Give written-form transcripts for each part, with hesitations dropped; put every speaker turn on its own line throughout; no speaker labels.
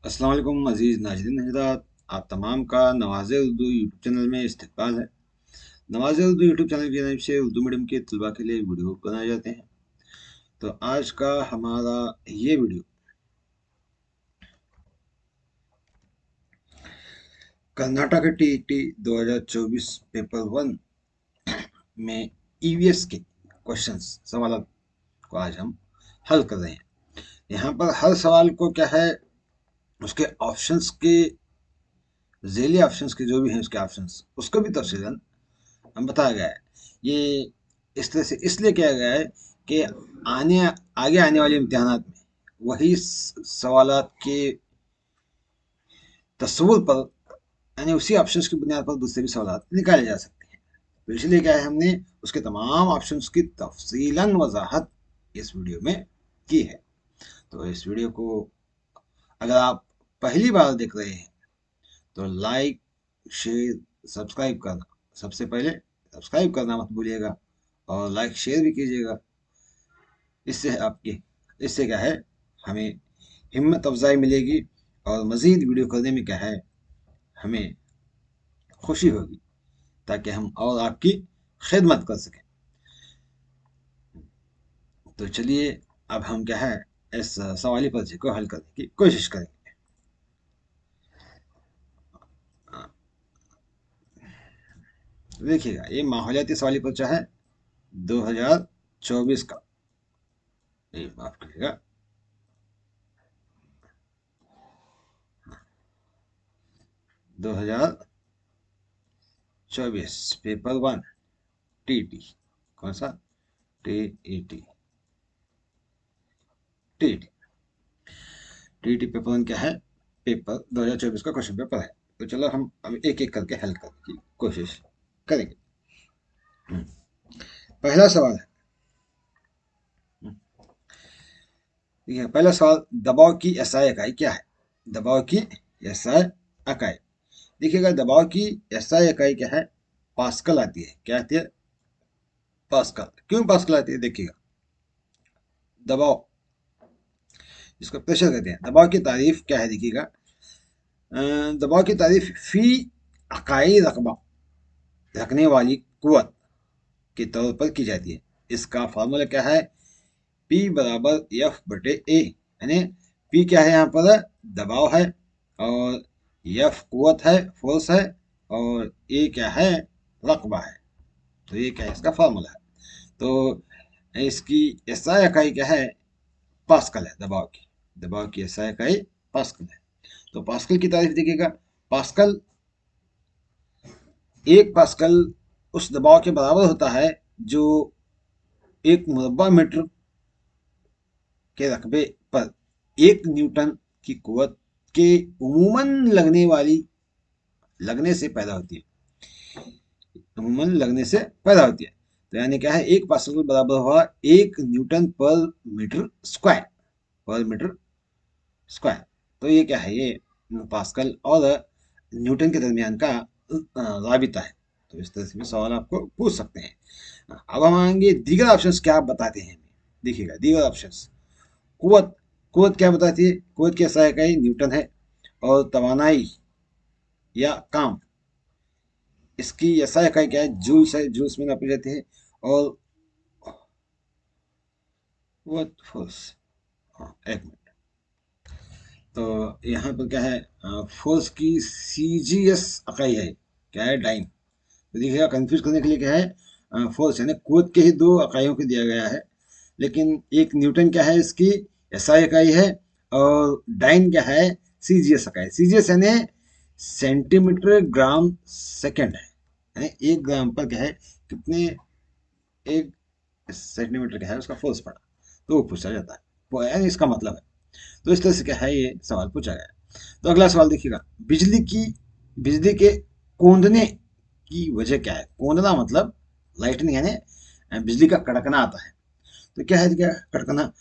अस्सलाम वालेकुम अजीज़ नाज़रीन हज़रात, आप तमाम का नवाज़ उर्दू यूट्यूब चैनल में इस्तकबाल है। नवाज़ उर्दू यूट्यूब चैनल की जानिब से उर्दू मीडियम के तलबा के लिए वीडियो बनाए जाते हैं। तो आज का हमारा ये वीडियो कर्नाटक टीईटी 2024 पेपर 1 में ईवीएस के क्वेश्चंस सवाल को आज हम हल कर रहे हैं। यहाँ पर हर सवाल को क्या है, उसके ऑप्शंस के ज़ैली ऑप्शंस के जो भी हैं उसके ऑप्शंस उसको भी तफसीलन हम बताया गया है। ये इस तरह से इसलिए किया गया है कि आने आगे आने वाले इम्तिहानात में वही सवालात के तस्वुर पर, यानी उसी ऑप्शंस की बुनियाद पर दूसरे भी सवालात निकाले जा सकते हैं। तो इसलिए क्या है, हमने उसके तमाम ऑप्शंस की तफसीलन वजाहत इस वीडियो में की है। तो इस वीडियो को अगर आप पहली बार देख रहे हैं तो लाइक, शेयर, सब्सक्राइब करना, सबसे पहले सब्सक्राइब करना मत भूलिएगा और लाइक शेयर भी कीजिएगा। इससे क्या है, हमें हिम्मत अफजाई मिलेगी और मज़ीद वीडियो करने में क्या है, हमें खुशी होगी, ताकि हम और आपकी खिदमत कर सकें। तो चलिए अब हम क्या है, इस सवाली पर्चे को हल करने की कोशिश करेंगे। देखिएगा, ये माहौलियाती सवाली पर्चा है 2024 का। ये माफ करिएगा, 2024 पेपर 1 टीटी। कौन सा? टीईटी। टीटी टीटी पेपर 1 क्या है? पेपर 2024 का क्वेश्चन पेपर है। तो चलो हम अब एक एक करके हल करने की कोशिश करेंगे। पहला सवाल है, देखिए पहला सवाल, दबाव की एसआई इकाई क्या है? दबाव की एसआई इकाई, देखिएगा दबाव की एसआई इकाई क्या है? पास्कल आती है। क्या आती है? पास्कल। क्यों पास्कल आती है? देखिएगा, दबाव जिसको प्रेशर कहते हैं, दबाव की तारीफ क्या है? देखिएगा, दबाव की तारीफ फी इकाई रकबा, रखने वाली कुवत के तौर पर की जाती है। इसका फार्मूला क्या है? P बराबर एफ बटे ए, यानी P क्या है यहाँ पर? दबाव है, और एफ कुवत है, फोर्स है, और ए क्या है? रकबा है। तो ये क्या है? इसका फार्मूला है। तो इसकी एसआई इकाई क्या है? पास्कल है। दबाव की एसआई इकाई पास्कल है। तो पास्कल की तारीफ देखिएगा, पास्कल, एक पास्कल उस दबाव के बराबर होता है जो एक मुरब्बा मीटर के रकबे पर एक न्यूटन की कुवत के उमूमन लगने से पैदा होती है। अमूमन लगने से पैदा होती है। तो यानी क्या है, एक पास्कल बराबर हुआ एक न्यूटन पर मीटर स्क्वायर, पर मीटर स्क्वायर। तो ये क्या है, ये पास्कल और न्यूटन के दरमियान का राबिता है। तो इस तरह से भी सवाल आपको पूछ सकते हैं। अब हम आएंगे दीगर ऑप्शंस क्या बताते हैं। देखिएगा दीगर ऑप्शंस, कुवत, कुवत क्या बताती है? कुवत की एसआई इकाई न्यूटन है, और तवानाई या काम, इसकी एसआई इकाई क्या है? जूल्स है, जूल्स में नापी जाती है। और कुवत फोर्स, हाँ एक मिनट, तो यहाँ पर क्या है, फोर्स की सीजीएस इकाई है, क्या है? डाइन। तो देखिएगा, कंफ्यूज करने के लिए क्या है, फोर्स यानी कुवत के ही दो इकाइयों को दिया गया है, लेकिन एक न्यूटन क्या है, इसकी एसआई इकाई है, और डाइन क्या है? सीजीएस इकाई। सीजीएस यानी सेंटीमीटर ग्राम सेकंड है, यानी एक ग्राम पर क्या है, कितने, एक सेंटीमीटर क्या है उसका फोर्स पड़ा, तो वो पूछा जाता है, वो यानी इसका मतलब है। तो इस तरह से क्या है, ये सवाल पूछा गया है। तो अगला सवाल देखिएगा, बिजली के कौंधने की वजह क्या है? कौंधना मतलब लाइटनिंग, यानी बिजली का कड़कना आता है। तो क्या है, क्या कड़कना?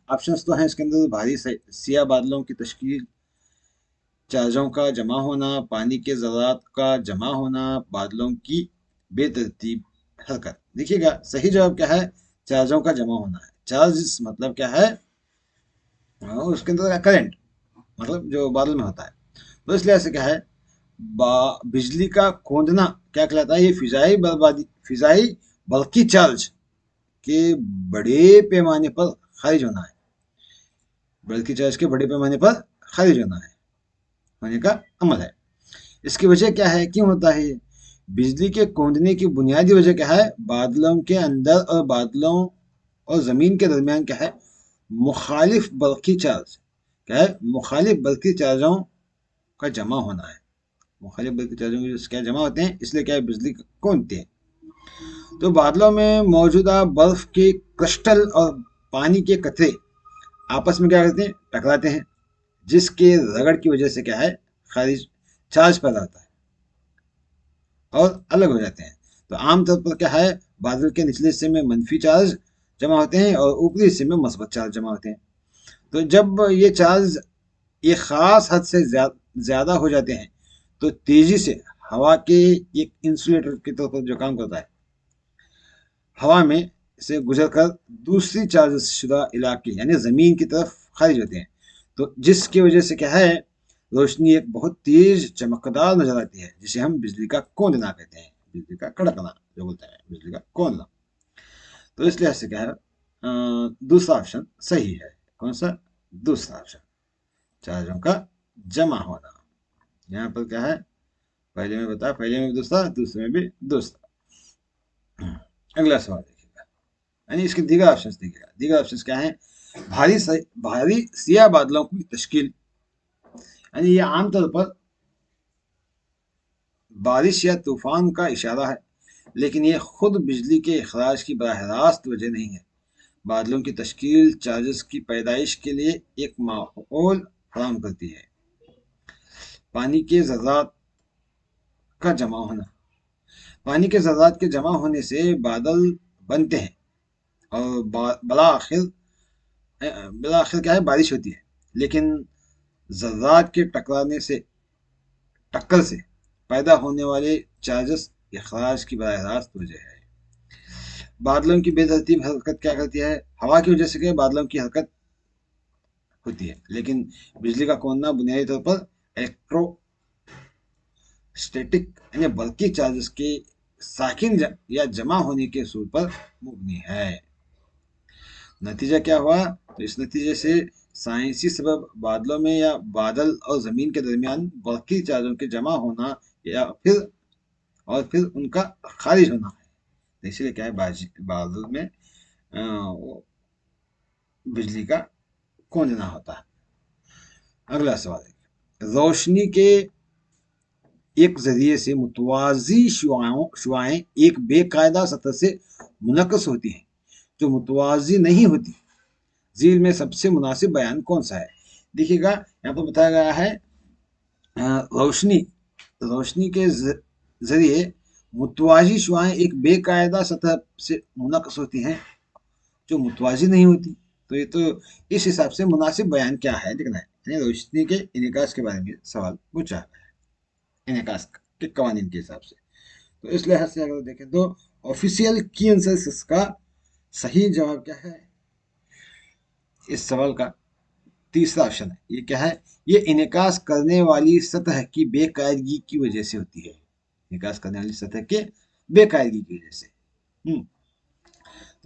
ऑप्शंस तो हैं इसके अंदर, भारी सिया बादलों की तश्कील, चार्जों का जमा होना, पानी के ज़रात का जमा होना, बादलों की बेतरतीब हरकत। देखिएगा सही जवाब क्या है? चार्जों का जमा होना है। चार्ज मतलब क्या है? उसके अंदर करंट, मतलब जो बादल में होता है। तो इसलिए ऐसे क्या है, बिजली का कौंधना क्या कहलाता है, ये फिजाई बल्कि चार्ज के बड़े पैमाने पर खारिज होना है, बल्कि चार्ज के बड़े पैमाने पर खारिज होने का अमल है। इसकी वजह क्या है, क्यों होता है? बिजली के कौंधने की बुनियादी वजह क्या है? बादलों के अंदर और बादलों और जमीन के दरमियान क्या है, मुखालिफ बल्कि चार्ज, क्या है, मुखालिफ बल्कि चार्जों का जमा होना है। मुखालिफ बल्कि चार्जों के क्या जमा होते हैं, इसलिए क्या है, बिजली कौंधते हैं। तो बादलों में मौजूदा बर्फ के क्रिस्टल और पानी के कतरे आपस में क्या करते हैं, टकराते हैं, जिसके रगड़ की वजह से क्या है, खारिज चार्ज पैदा होता है और अलग हो जाते हैं। तो आमतौर पर क्या है, बादल के निचले हिस्से में मंफी चार्ज जमा होते हैं और ऊपरी हिस्से में मस्बत चार्ज जमा होते हैं। तो जब ये चार्ज एक खास हद से ज्यादा हो जाते हैं, तो तेजी से हवा के एक इंसुलेटर के तौर पर जो काम करता है, हवा में से गुजरकर दूसरी चार्ज शुदा इलाके यानी जमीन की तरफ खारिज होते हैं। तो जिसकी वजह से क्या है, रोशनी एक बहुत तेज चमकदार नजर आती है, जिसे हम बिजली का कौंधना कहते हैं, बिजली का कड़कना जो बोलते हैं, बिजली का कौंधना। तो इस लिहाज से क्या है, दूसरा ऑप्शन सही है। कौन सा? दूसरा ऑप्शन, चार्जों का जमा होना। यहाँ पर क्या है, पहले में बताया, पहले में भी दूसरा, दूसरे में भी दूसरा। अगला सवाल देखिएगा, यानी इसके दीगर ऑप्शंस देखिएगा। दीगर ऑप्शंस क्या है, भारी सिया बादलों की तश्कील, यानी ये आमतौर पर बारिश या तूफान का इशारा है, लेकिन ये खुद बिजली के अखराज की बराह रास्त वजह नहीं है। बादलों की तश्कील चार्जेस की पैदाइश के लिए एक माहौल फराहम करती है। पानी के ज़रात का जमा होना, पानी के ज़रात के जमा होने से बादल बनते हैं और बला आखिर क्या है, बारिश होती है। लेकिन ज़रात के टक्कर से पैदा होने वाले चार्जेस अखराज की बराह रास्त वजह है। बादलों की बेतरतीब हरकत क्या करती है, हवा की वजह से क्या बादलों की हरकत होती है, लेकिन बिजली का कौंधना बुनियादी तौर पर इलेक्ट्रोस्टैटिक यानी बल्कि चार्जेस के साकिन या जमा होने के असूल पर मुबनी है। नतीजा क्या हुआ, तो इस नतीजे से साइंसी सबब बादलों में या बादल और जमीन के दरमियान बल्कि चार्जों के जमा होना या फिर उनका खारिज होना है। तो इसलिए क्या है, बादल में बिजली का कौंधना होता है। अगला सवाल है, रोशनी के एक जरिए से मुतवाजी शुआएं एक बेकायदा सतह से मुनकस होती हैं जो मुतवाजी नहीं होती। झील में सबसे मुनासिब बयान कौन सा है? देखिएगा, यहाँ पर बताया गया है, रोशनी रोशनी के जरिए मुतवाजी शुआएं एक बेकायदा सतह से मुनकस होती हैं जो मुतवाजी नहीं होती। तो ये तो इस हिसाब से मुनासिब बयान क्या है लिखना है, यानी रोशनी के इनकास के बारे में सवाल पूछा है, इनकास के कवानीन के हिसाब से। तो इस लिहाज से अगर देखें तो ऑफिशियल की आंसर का सही जवाब क्या है, इस सवाल का तीसरा ऑप्शन है। ये क्या है, ये इनकास करने वाली सतह की बेकायदगी की वजह से होती है, इनकास करने वाली सतह के बेकायदगी की वजह से।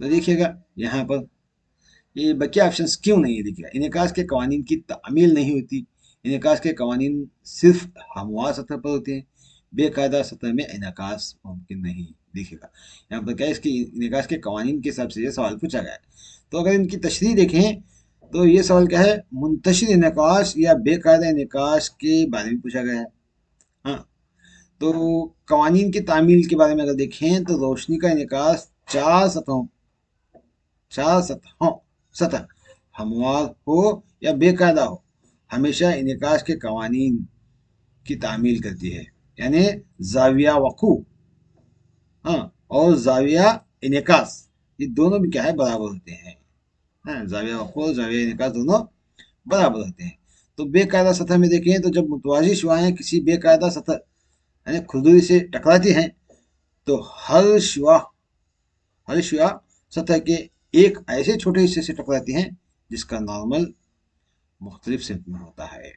तो देखिएगा यहाँ पर ये बकिया ऑप्शन क्यों नहीं है, देखिएगा, इनकास के कवानीन की तामील नहीं होती, इनकास के कवानीन सिर्फ हमवार सतह पर होते हैं, बेकायदा सतह में इनकास मुमकिन नहीं। देखिएगा यहाँ पर क्या है, इसकी इनकास के कवानीन के हिसाब से ये सवाल पूछा गया है। तो अगर इनकी तशरीह देखें तो ये सवाल क्या है, मुंतशिर इनकाश या बेकायदा इनकाश के बारे में पूछा गया है। हाँ, तो कवानीन की तामील के बारे में अगर देखें तो रोशनी का इनकास सतह हमवार हो या बेकायदा हो, हमेशा इनकाश के कवानीन की तामील करती है, यानी जाविया वकू, हाँ, और जाविया इनकास, ये दोनों भी क्या है, बराबर होते हैं। हाँ, जाविया वकू और जाविया इनकास दोनों बराबर होते हैं। तो बेकायदा सतह में देखें तो जब मुतवाजी शुआएं किसी बेकायदा सतह यानी खुरदुरी से टकराती हैं, तो हर शुआ सतह के एक ऐसे छोटे हिस्से से टकराती हैं जिसका नॉर्मल मुख्तलिफ सिम्त में होता है।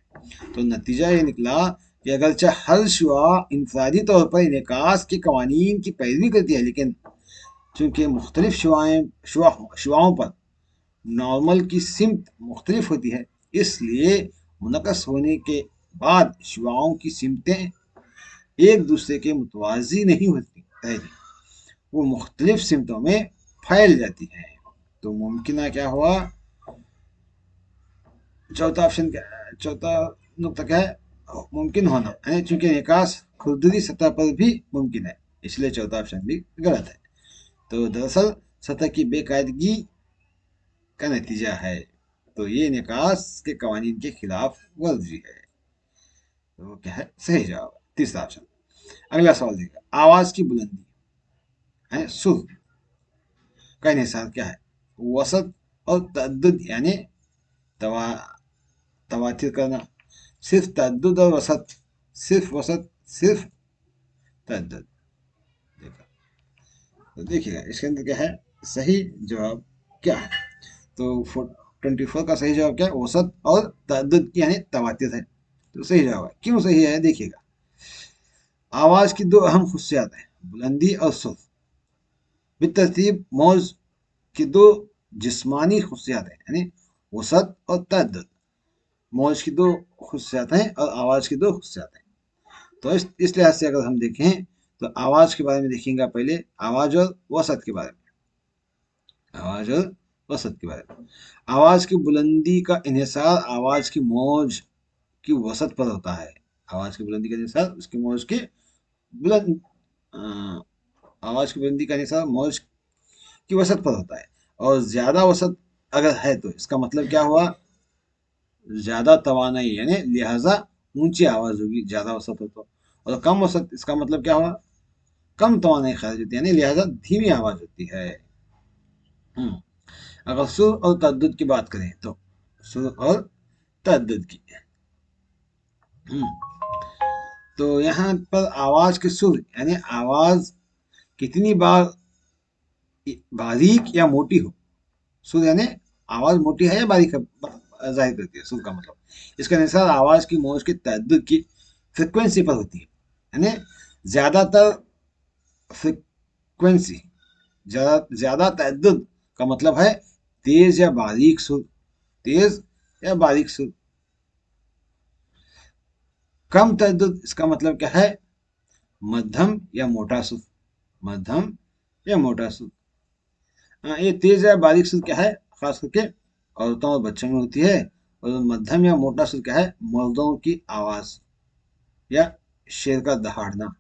तो नतीजा ये निकला कि अगरचे हर शुआ इंफरादी तौर पर इनेकास के कवानीन की पैरवी करती है, लेकिन चूंकि मुख्तलिफ शुआओं पर नॉर्मल की सिमत मुख्तलिफ होती है, इसलिए मुनक़स होने के बाद शुआओं की सिमतें एक दूसरे के मुतवाज़ी नहीं होती रहती, वो मुख्तलिफ सिमतों में फैल जाती हैं। तो मुमकिन क्या हुआ, चौथा ऑप्शन क्या है, चौथा नुकता क्या है, मुमकिन होना, यानी चूंकि निकास खुरदरी सतह पर भी मुमकिन है, इसलिए चौथा ऑप्शन भी गलत है। तो दरअसल सतह की बेकायदगी का नतीजा है, तो ये निकास के कवानीन के खिलाफ वर्जी है। तो क्या है सही जवाब, तीसरा ऑप्शन। अगला सवाल देखिए, आवाज की बुलंदी है सुर का निसार क्या है, वसत और तअद्दुद यानी तवा तवातिर करना, सिर्फ तअद्दुद और वसत, सिर्फ वसत, सिर्फ तअद्दुद। तो देखिएगा इसके अंदर क्या है सही जवाब क्या है। तो 24 का सही जवाब क्या है, औसत और तअद्दुद यानी तवातिर है। तो सही जवाब है, क्यों सही है देखिएगा। आवाज की दो अहम खुशियात हैं, बुलंदी और सुर। बितरतीब मौज की दो जिस्मानी खुशियात हैं, यानी औसत और तअद्दुद। मौज की दो खुशियात हैं और आवाज की दो खुशियात हैं। तो इस लिहाज से अगर हम देखें तो आवाज के बारे में देखेंगे पहले, आवाज और वसत के बारे में। आवाज और वसत के बारे में, आवाज की बुलंदी का इन्हिसार आवाज की मौज की वसत पर होता है। आवाज की बुलंदी का इन्हिसार उसकी मौज के बुलंद आवाज की बुलंदी का इन्हिसार मौज की वसत पर होता है। और ज्यादा वसत अगर है तो इसका मतलब क्या हुआ, ज्यादा तवानाई, यानी लिहाजा ऊंची आवाज होगी ज्यादा वसत हो तो। और कम वसत इसका मतलब क्या हुआ, कम तवानाई खारिज होती है, यानी लिहाजा धीमी आवाज होती है। अगर सुर और तद्दुद की बात करें तो सुर और तद्दुद की, तो यहाँ पर आवाज के सुर यानी आवाज कितनी बार बारीक या मोटी हो, सुर यानी आवाज मोटी है या बारीक है जाहिर करती है सुर का मतलब। इसके अनुसार आवाज की मौज की तद्दुद की फ्रिक्वेंसी पर होती है, यानी ज्यादातर फ्रिक्वेंसी, ज्यादा तद्दुद का मतलब है तेज या बारीक सुर, तेज या बारीक सुर। कम तद्दुद इसका मतलब क्या है, मध्यम या मोटा सुर, मध्यम या मोटा सुर। ये तेज या बारीक सुर क्या है, खास करके औरतों और बच्चों में होती है। और मध्यम या मोटा सुर क्या है, मर्दों की आवाज या शेर का दहाड़ना,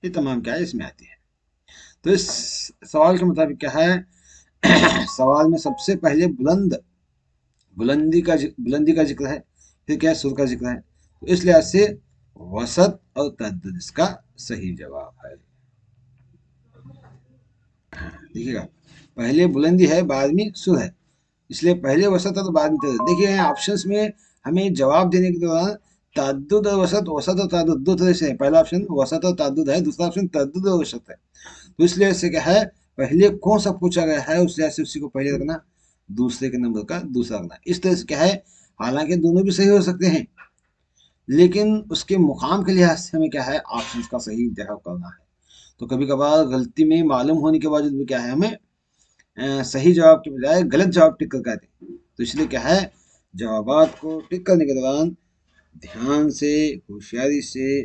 ये तमाम क्या है इसमें आती है। तो इस सवाल के मुताबिक क्या है सवाल में सबसे पहले बुलंदी का जिक्र है, फिर क्या है सुर का जिक्र है। तो इस लिहाज से वसत और तद्दुद इसका सही जवाब है। देखिएगा पहले बुलंदी है बाद में सुर है, इसलिए पहले वसत और बाद में तद्दुद। देखिए यहाँ ऑप्शंस में हमें जवाब देने के दौरान तद्दुद और वसत, वसत और तद्दुद दो तरह से है। पहला ऑप्शन वसत और तद्दुद है, दूसरा ऑप्शन तद्दुद और वसत है। तो इसलिए इससे क्या है, पहले कौन सा पूछा गया है उस लिहाज से उसी को पहले रखना, दूसरे के नंबर का दूसरा रखना। इस तरह से क्या है, हालांकि दोनों भी सही हो सकते हैं, लेकिन उसके मुकाम के लिहाज से हमें क्या है ऑप्शन का सही इंतखाब करना है। तो कभी कभार गलती में मालूम होने के बावजूद भी क्या है, हमें सही जवाब के बजाय गलत जवाब टिक कर कहते हैं। तो इसलिए क्या है, जवाबात को टिक करने के दौरान ध्यान से होशियारी से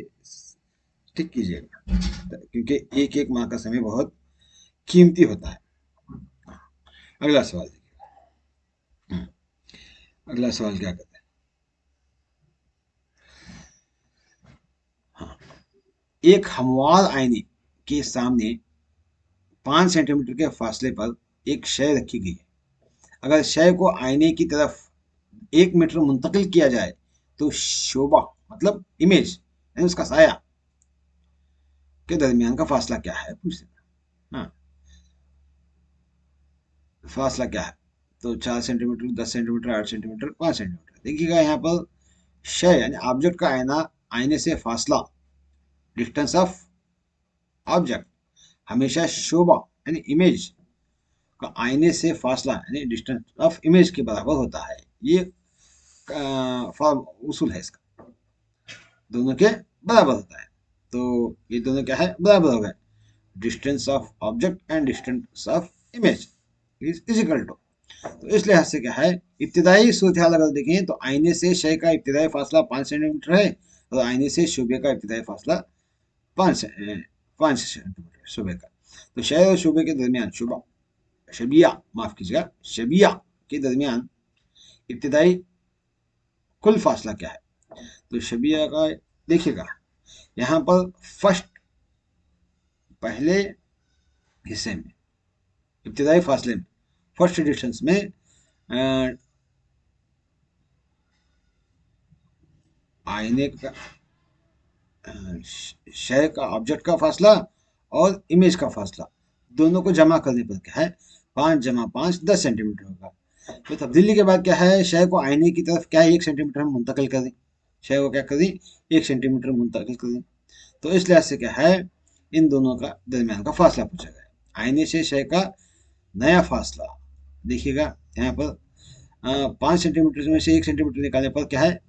टिक कीजिएगा, क्योंकि एक एक माह का समय बहुत कीमती होता है। अगला सवाल देखिए, अगला सवाल क्या कहता है, हाँ, एक हमवार आईने के सामने 5 सेंटीमीटर के फासले पर एक शय रखी गई है। अगर शय को आईने की तरफ 1 मीटर मुंतकिल किया जाए तो शोभा मतलब इमेज यानी उसका साया के दरमियान का फासला क्या है, पूछ सकते। हाँ, फासला क्या है, तो 4 सेंटीमीटर, 10 सेंटीमीटर, 8 सेंटीमीटर, 5 सेंटीमीटर। देखिएगा यहाँ पर शय यानी ऑब्जेक्ट का आईने से फासला, डिस्टेंस ऑफ ऑब्जेक्ट, हमेशा शोभा यानी इमेज का आईने से फासला यानी डिस्टेंस ऑफ इमेज के बराबर होता है। ये फॉर्म उसूल है इसका, दोनों के बराबर होता है। तो ये दोनों क्या है, बराबर हो गए। Distance of object and distance of image is equal to. तो इस लिहाज से क्या है, इब्तिदाई सूरत हाल अगर देखें तो आईने से शय का इब्तिदाई फासला 5 सेंटीमीटर है और आईने से शुबे का इब्तिदाई फासला 5 सेंटीमीटर शुबे का। तो शय और शुबे के दरमियान शबिया माफ कीजिएगा शबिया के दरमियान इब्तिदाई कुल फासला क्या है। तो शबिया का देखिएगा, यहाँ पर फर्स्ट पहले हिस्से में इब्तिदाई फासले में फर्स्ट डिस्टेंस में आईने का शय का ऑब्जेक्ट का फासला और इमेज का फासला दोनों को जमा करने पर क्या है, 5 जमा 5 10 सेंटीमीटर होगा। तो तब्दीली के बाद क्या है, शय को आईने की तरफ क्या है 1 सेंटीमीटर हम मुंतकिल कर दें, शय को क्या कर दें 1 सेंटीमीटर मुंतकिल कर दें। तो इस लिहाज से क्या है, इन दोनों का दरमियान का फासला पूछा गया। आईने से शय का नया फासला देखिएगा, यहाँ पर 5 सेंटीमीटर में से 1 सेंटीमीटर निकालने पर क्या है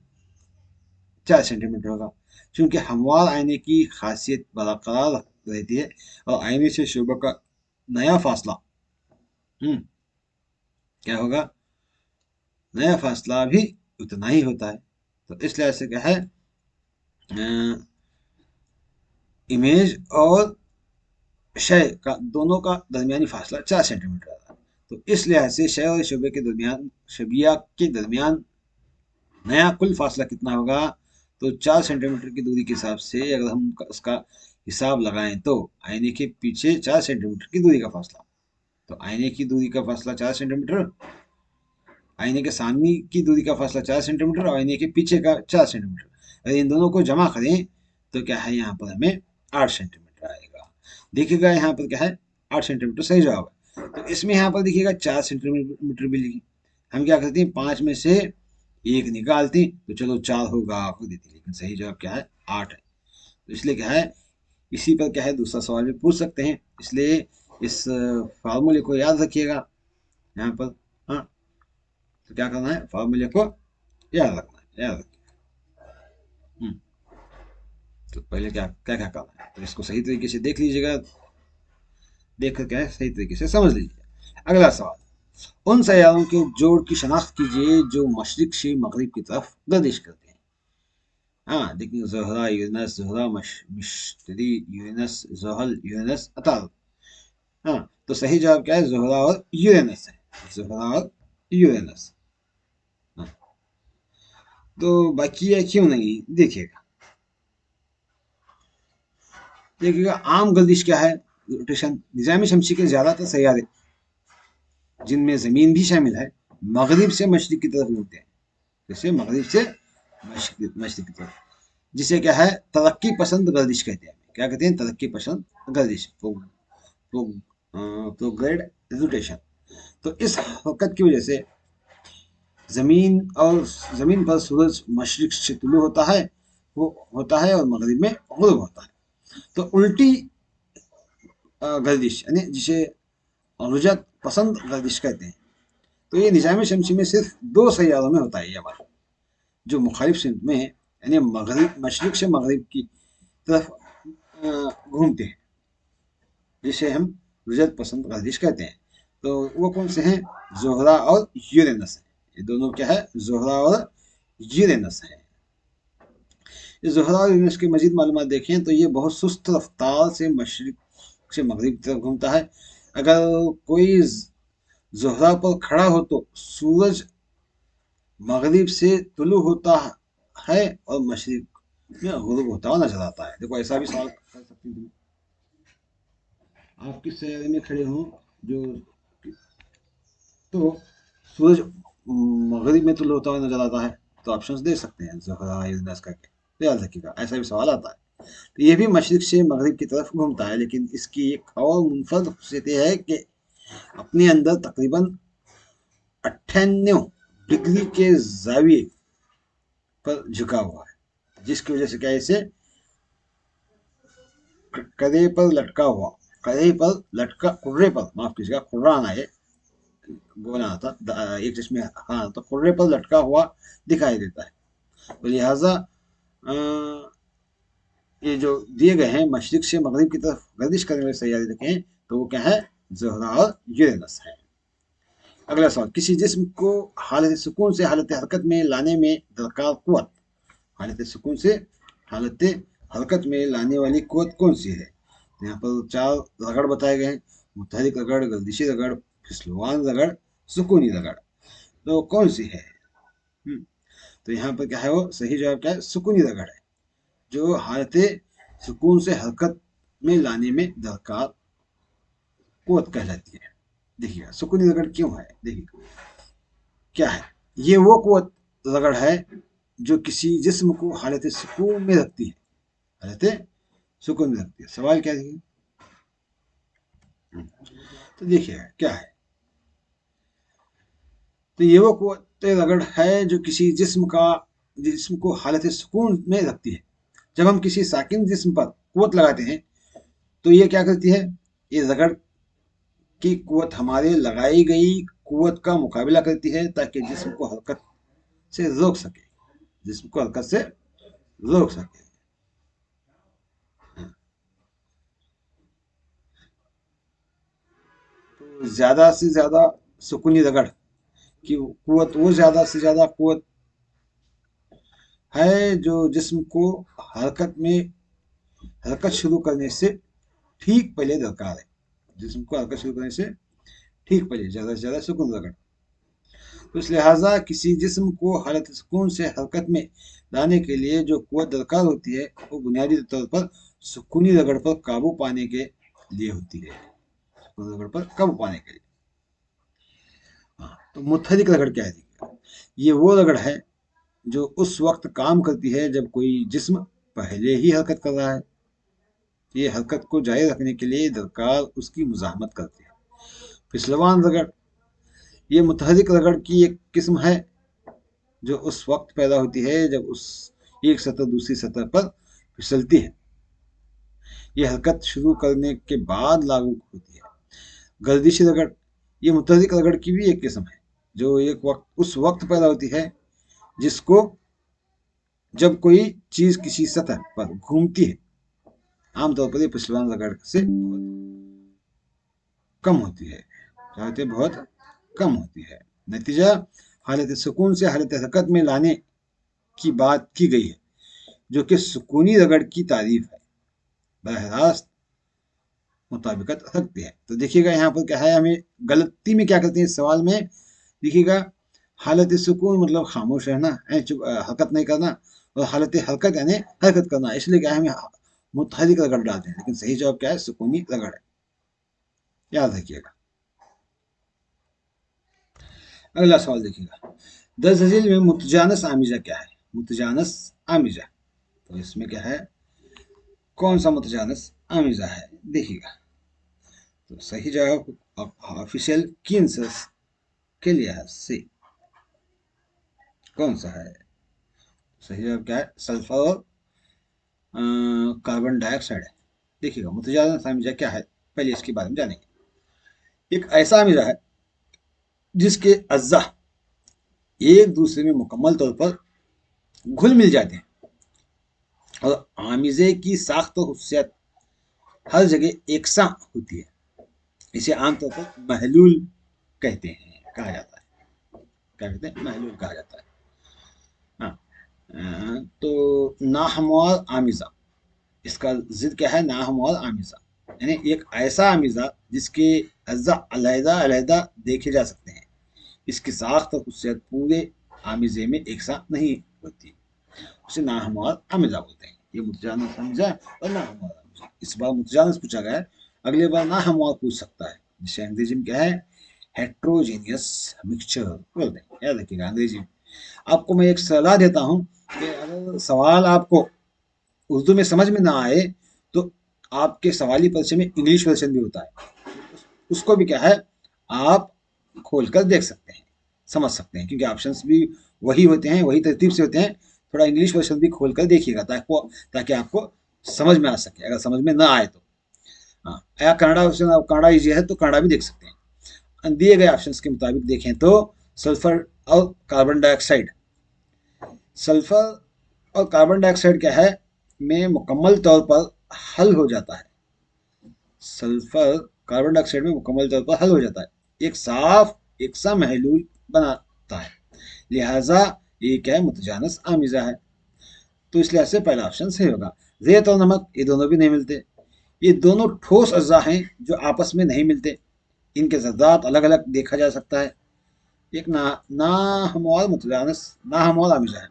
4 सेंटीमीटर होगा। क्योंकि हमवार आईने की खासियत बरकरार रहती है और आईने से शुबा का नया फासला क्या होगा, नया फासला भी उतना ही होता है। तो इस लिहाज से क्या है, इमेज और शय का दोनों का दरमियानी फासला 4 सेंटीमीटर है। तो इस लिहाज से शय और शुबे के दरमियान शबिया के दरमियान नया कुल फासला कितना होगा, तो 4 सेंटीमीटर की दूरी के हिसाब से अगर हम उसका हिसाब लगाएं तो आईने के पीछे 4 सेंटीमीटर की दूरी का फासला, तो आईने की दूरी का फासला 4 सेंटीमीटर, आईने के सामने की दूरी का फासला 4 सेंटीमीटर और आईने के पीछे का 4 सेंटीमीटर। अगर इन दोनों को जमा करें तो क्या है, यहाँ पर हमें 8 सेंटीमीटर आएगा। देखिएगा यहाँ पर क्या है 8 सेंटीमीटर सही जवाब है। तो इसमें यहाँ पर देखिएगा 4 सेंटीमीटर भी लिखी, हम क्या करते हैं 5 में से 1 निकालते तो चलो 4 होगा आपको देती, लेकिन सही जवाब क्या है 8 है। तो इसलिए क्या है, इसी पर क्या है दूसरा सवाल भी पूछ सकते हैं, इसलिए इस फार्मूले को याद रखिएगा यहाँ पर। हाँ, तो क्या करना है, फार्मूले को याद रखना है, याद रखिए। तो पहले क्या क्या क्या करना है, तो इसको सही तरीके से देख लीजिएगा, देख कर क्या है सही तरीके से समझ लीजिए। अगला सवाल, उन सैयारों के जोड़ की शनाख्त कीजिए जो मशरिक से मगरिब की तरफ गर्दिश करते हैं। हाँ देखिए, Zohra Uranus, Zohra मिश्तरी Uranus, ज़ोहल Uranus अतार। हाँ, तो सही जवाब क्या है, ज़ोहरा और यूरेनस है, ज़ोहरा और यूरेनस। हाँ, तो बाकी है क्यों नहीं, देखिएगा देखिएगा आम गर्दिश क्या है, रोटेशन निज़ाम शमसी के ज़्यादातर सैयारे जिनमें ज़मीन भी शामिल है मगरिब से मशरिक की तरफ घूमते हैं, जैसे मगरिब से मशरिक की तरफ, जिसे क्या है तरक्की पसंद गर्दिश कहते हैं। क्या कहते हैं, तरक्की पसंद गर्दिश, प्रोग्रेड रोटेशन। तो इस हरकत की वजह से जमीन पर सूरज मशरिक से तुलू होता है, वो होता है और मगरिब में गुरूब होता है। तो उल्टी गर्दिश यानी जिसे रुजत पसंद गर्दिश कहते हैं, तो ये निज़ाम शमसी में सिर्फ 2 सैयारों में होता है ये बात, जो मुखालिफ सिमत में यानी मगरिब मशरिक से मगरिब की तरफ घूमते हैं, जिसे हम रुजत पसंद गर्दिश कहते हैं। तो वो कौन से हैं, ज़ोहरा और यूरेनस है, ये दोनों क्या है, ज़ोहरा और यूरेनस है। इस ज़ोहरा और यूरेनस की मजीद मालूमात देखें तो ये बहुत सुस्त रफ्तार से मशरिक से मगरिब की तरफ घूमता है। अगर कोई ज़ोहरा पर खड़ा हो तो सूरज मगरिब से तुलू होता है और मशरिक में गुरूब होता हुआ नजर आता है। देखो ऐसा भी सवाल कर सकती हूँ, आप किस सैयारे में खड़े हो जो, तो सूरज मगरिब में तुलू होता हुआ नजर आता है, तो ऑप्शंस दे सकते हैं ज़ोहरा यूरेनस करके, तो याद रखिएगा ऐसा भी सवाल आता है। तो ये भी मशरिक से मगरिब की तरफ घूमता है, लेकिन इसकी एक और मुनफरद खुसूसियत यह है कि अपने अंदर तकरीबन 98 डिग्री के जाविये पर झुका हुआ है, जिसकी वजह से क्या इसे कदे पर लटका हुआ, कदे पर लटका कुर्रे पर माफ कीजिएगा कुर्रा आना है, बोला था, एक जिसमें हाँ तो खुर्रे पर लटका हुआ दिखाई देता है। तो लिहाजा ये जो दिए गए हैं मशरिक से मगरिब की तरफ गर्दिश करने वाले सैयारे देखें तो वो क्या है, ज़ोहरा और यूरेनस है। अगला सवाल, किसी जिस्म को हालत सुकून से हालत हरकत में लाने में दरकार कुव्वत, हालत सुकून से हालत हरकत में लाने वाली कुव्वत कौन सी है? तो यहाँ पर चार रगड़ बताए गए हैं, मुतहरिक रगड़, गर्दिशी रगड़, फिसलवान रगड़, सुकूनी रगड़। तो कौन सी है? तो यहाँ पर क्या है, वो सही जवाब क्या है, सुकूनी रगड़ है, जो हालत सुकून से हरकत में लाने में दरकार कुव्वत कहलाती है। देखिएगा सुकूनी रगड़ क्यों है, देखिए क्या है, ये वो कुव्वत रगड़ है जो किसी जिस्म को हालत सुकून में रखती है, हालत सुकून में रखती है। सवाल क्या देखिए, तो देखिए क्या है, तो ये वो कुव्वत रगड़ है जो किसी जिस्म को हालत सुकून में रखती है। जब हम किसी साकिन जिस्म पर कुव्वत लगाते हैं तो ये क्या करती है, ये रगड़ की कुव्वत हमारे लगाई गई कुव्वत का मुकाबला करती है ताकि जिस्म को हरकत से रोक सके, जिस्म को हरकत से रोक सके। तो ज्यादा से ज्यादा सुकूनी रगड़ की कुव्वत वो ज्यादा से ज्यादा कुव्वत है जो जिस्म को हरकत में हरकत शुरू करने से ठीक पहले दरकार है, जिस्म को हरकत शुरू करने से ठीक पहले ज्यादा से ज्यादा सुकून रगड़। तो इस लिहाजा किसी जिस्म को हालत सुकून से हरकत में लाने के लिए जो कुव्वत दरकार होती है वो बुनियादी तौर पर सुकूनी रगड़ पर काबू पाने के लिए होती है, सुकूनी रगड़ पर काबू पाने के लिए। हाँ, तो मुत्थरिक रगड़ क्या है, ये वो रगड़ है जो उस वक्त काम करती है जब कोई जिस्म पहले ही हरकत कर रहा है, ये हरकत को जारी रखने के लिए दरकार उसकी मुज़ाहमत करती है। फिसलवान रगड़, ये मुतहरिक रगड़ की एक किस्म है जो उस वक्त पैदा होती है जब उस एक सतह दूसरी सतह पर फिसलती है, ये हरकत शुरू करने के बाद लागू होती है। गर्दिशी रगड़, ये मुतहरिक रगड़ की भी एक किस्म है जो एक वक्त उस वक्त पैदा होती है जिसको जब कोई चीज किसी सतह पर घूमती है, आमतौर पर ये फिसलवान रगड़ से बहुत कम होती है, चाहते बहुत कम होती है। नतीजा, हालत सुकून से हालत हरकत में लाने की बात की गई है जो कि सुकूनी रगड़ की तारीफ है, बहरास्त मुताबिकत रखते हैं। तो देखिएगा यहाँ पर क्या है, हमें गलती में क्या करते हैं इस सवाल में, देखिएगा हालत सुकून मतलब खामोश रहना, हरकत नहीं करना, और हालत हरकत यानी हरकत करना, इसलिए क्या है हमें मुतहरिक रगड़ डालते हैं, लेकिन सही जवाब क्या है, सुकूनी रगड़ है, याद रखिएगा। अगला सवाल देखिएगा, दस झील में मुतजानस आमिजा क्या है, मुतजानस आमिजा, तो इसमें क्या है, कौन सा मुतजानस आमिजा है, देखिएगा। तो सही जवाब ऑफिशियल की आंसर के लिहाज से कौन सा है, सही जवाब क्या है, सल्फर और कार्बन डाइऑक्साइड है। देखिएगा मुतजानस आमिजा क्या है, पहले इसके बारे में जानेंगे। एक ऐसा आमिजा है जिसके अज्जा एक दूसरे में मुकम्मल तौर पर घुल मिल जाते हैं और आमिजे की साख्त और खुसूसियात हर जगह एकसा होती है, इसे आमतौर पर महलूल कहते हैं, कहा जाता है, क्या कहते हैं, महलूल कहा जाता है। हाँ, तो नाहमवार आमिजा, इसका जिद क्या है, नाहमवार आमिजा यानी एक ऐसा आमिजा जिसके अज्जा अलहदा अलहदा देखे जा सकते हैं, इसकी साख्त और खुसूसियात पूरे आमिजे में एक साथ नहीं होती, उसे नाहमवार आमिजा बोलते हैं। ये मुतजानस आमिजा और नाहमवार आमिजा, इस बार मुतजानस पूछा गया है, अगले बार नाहमवार पूछ सकता है, जिसे अंग्रेजी में क्या है, हेट्रोजीनियस मिक्सचर बोलते हैं, याद रखिएगा अंग्रेजी में। आपको मैं एक सलाह देता हूँ कि अगर सवाल आपको उर्दू में समझ में ना आए तो आपके सवाली परिचय में इंग्लिश वर्जन भी होता है, उसको भी क्या है, आप खोल कर देख सकते हैं, समझ सकते हैं, क्योंकि ऑप्शंस भी वही होते हैं, वही तरतीब से होते हैं। थोड़ा इंग्लिश वर्जन भी खोल कर देखिएगा ताकि आपको समझ में आ सके, अगर समझ में ना आए तो। हाँ, या कन्नड़ा वर्जन, कन्नड़ा ईजी है तो कन्नड़ा भी देख सकते हैं। दिए गए ऑप्शंस के मुताबिक देखें तो सल्फर और कार्बन डाइऑक्साइड, सल्फर और कार्बन डाइऑक्साइड क्या है में मुकम्मल तौर पर हल हो जाता है, सल्फर कार्बन डाइऑक्साइड में मुकम्मल तौर पर हल हो जाता है, एक साफ एकसा महलूल बनाता है, लिहाजा ये क्या है मुतजानस आमिजा है। तो इस लिहाज से पहला ऑप्शन सही होगा। रेत और नमक ये दोनों भी नहीं मिलते, ये दोनों ठोस अज्जा हैं जो आपस में नहीं मिलते, इनके ज़र्रात अलग अलग देखा जा सकता है, एक ना हमवार मुतजानस ना हमवार आमिजा है।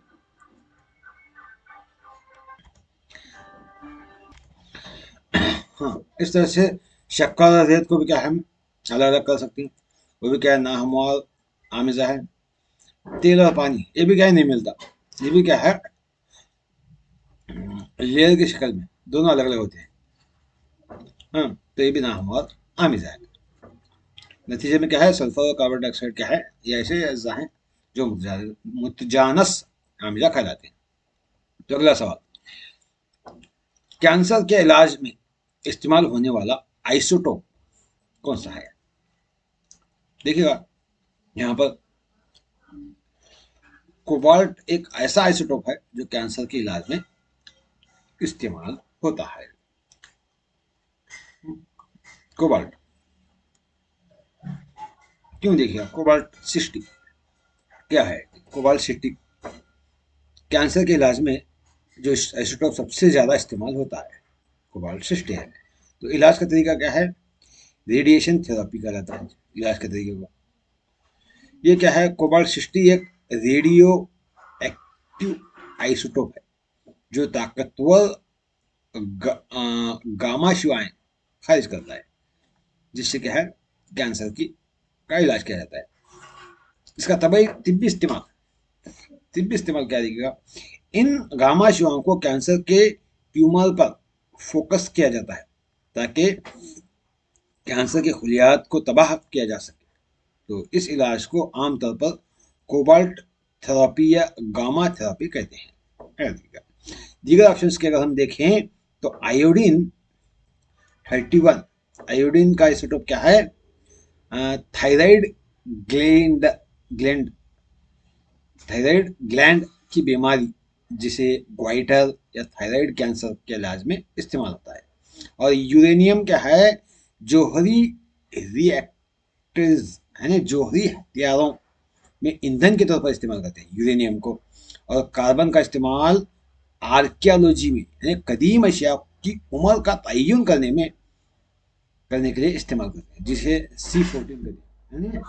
हाँ, इस तरह से शक्कर और रेत को भी क्या है हम अलग अलग कर सकते हैं, वो भी क्या है ना हमवार आमिजा है। तेल और पानी ये भी क्या है नहीं मिलता, ये भी क्या है लेयर की शक्ल में दोनों अलग अलग होते हैं। हाँ, तो ये भी ना हमवार आमिजा है। नतीजे में क्या है सल्फर और कार्बन डाइऑक्साइड क्या है ये ऐसे अज्जा हैं जो मुतजानस आमिजा कहलाते हैं। तो अगला सवाल, कैंसर के इलाज में इस्तेमाल होने वाला आइसोटोप कौन सा है? देखिएगा यहाँ पर कोबाल्ट एक ऐसा आइसोटोप है जो कैंसर के इलाज में इस्तेमाल होता है। कोबाल्ट क्यों, देखिएगा कोबाल्ट 60 क्या है, कोबाल्ट 60 कैंसर के इलाज में जो आइसोटोप सबसे ज़्यादा इस्तेमाल होता है कोबाल्ट 60 है। तो इलाज का तरीका क्या है, रेडिएशन थेरेपी कहलाता है इलाज के तरीके को। ये क्या है कोबाल्ट 60 एक रेडियो एक्टिव आइसोटोप है जो ताकतवर गामा शिवाएं खारिज करता है, जिससे क्या है कैंसर की का इलाज किया जाता है। इसका तिब्बी इस्तेमाल क्या दिखेगा, इन गामा शिवाओं को कैंसर के ट्यूमर पर फोकस किया जाता है ताकि कैंसर के खुलियात को तबाह किया जा सके। तो इस इलाज को आमतौर पर कोबाल्ट थेरेपी या गामा थेरेपी कहते हैं। दीगर ऑप्शंस के अगर हम देखें तो आयोडीन 31, आयोडीन का आइसोटोप क्या है, thyroid gland gland thyroid gland की बीमारी जिसे ग्वाइटर या थायराइड कैंसर के इलाज में इस्तेमाल होता है। और यूरेनियम क्या है, जोहरी रिएक्टर्स यानी जोहरी हथियारों में ईंधन के तौर पर इस्तेमाल करते हैं यूरेनियम को। और कार्बन का इस्तेमाल आर्कियोलॉजी में यानी कदीम अशिया की उम्र का तयन करने के लिए इस्तेमाल करते हैं, जिसे C14 कहते हैं।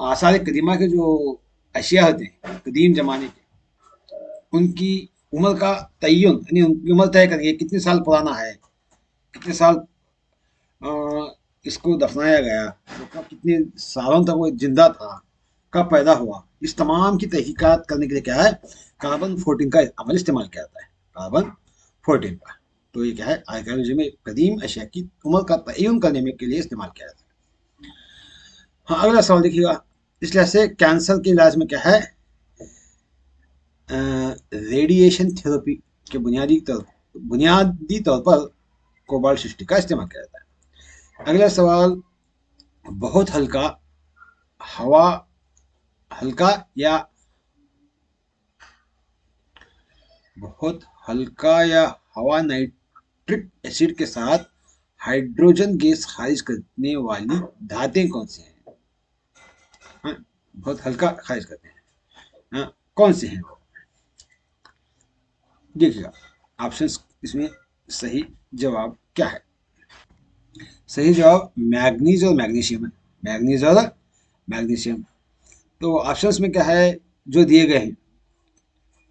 आसार कदीमा के जो अशिया होते हैं कदीम जमाने के, उनकी उम्र का तयन यानी उनकी उम्र तय करेंगे कितने साल पुराना है, कितने साल इसको दफनाया गया, तो कितने सालों तक वो जिंदा था, कब पैदा हुआ, इस तमाम की तहकीकात करने के लिए क्या है कार्बन 14 का अमल इस्तेमाल किया जाता है, कार्बन 14 का। तो ये क्या है आर्कियोलॉजी में कदीम अशिया की उम्र का तयन करने में के लिए इस्तेमाल किया जाता है। हाँ, अगला सवाल देखिएगा, इसलिए से कैंसर के इलाज में क्या है रेडिएशन थेरेपी के बुनियादी तौर पर कोबाल्ट 60 का इस्तेमाल किया जाता है। अगला सवाल, बहुत हवा हल्का या बहुत हल्का या हवा नाइट्रिक एसिड के साथ हाइड्रोजन गैस खारिज करने वाली धातें कौन सी हैं? हाँ, बहुत हल्का खारिज करते हैं, हाँ, कौन सी हैं वो? देखिएगा ऑप्शंस इसमें सही जवाब क्या है, सही जवाब मैग्नीज और मैग्नीशियम है, मैग्नीज और मैग्नीशियम। तो ऑप्शंस में क्या है जो दिए गए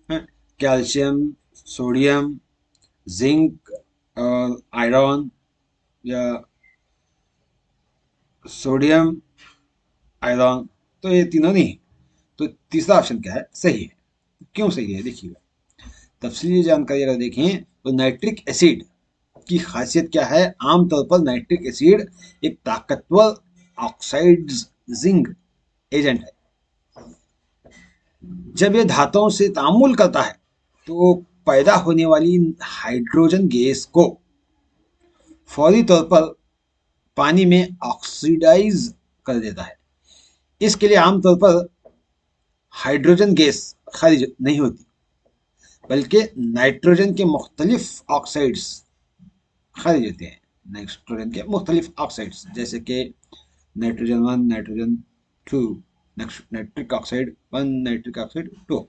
हैं, कैल्शियम, सोडियम, जिंक और आयरन या सोडियम आयरन, तो ये तीनों नहीं। तो तीसरा ऑप्शन क्या है सही है, क्यों सही है देखिएगा। तफसीली जानकारी अगर देखें तो नाइट्रिक एसिड की खासियत क्या है, आमतौर पर नाइट्रिक एसिड एक ताकतवर ऑक्साइडिजिंग एजेंट है, जब ये धातुओं से तामुल करता है तो पैदा होने वाली हाइड्रोजन गैस को फौरी तौर पर पानी में ऑक्सीडाइज कर देता है, इसके लिए आमतौर पर हाइड्रोजन गैस खारिज नहीं होती, बल्कि नाइट्रोजन के मुख्तलिफ ऑक्साइड्स खारिज होते हैं। नाइट्रोजन के मुख्तलिफ ऑक्साइड्स जैसे कि nitrogen one, nitrogen two, nitric oxide one, nitric oxide two.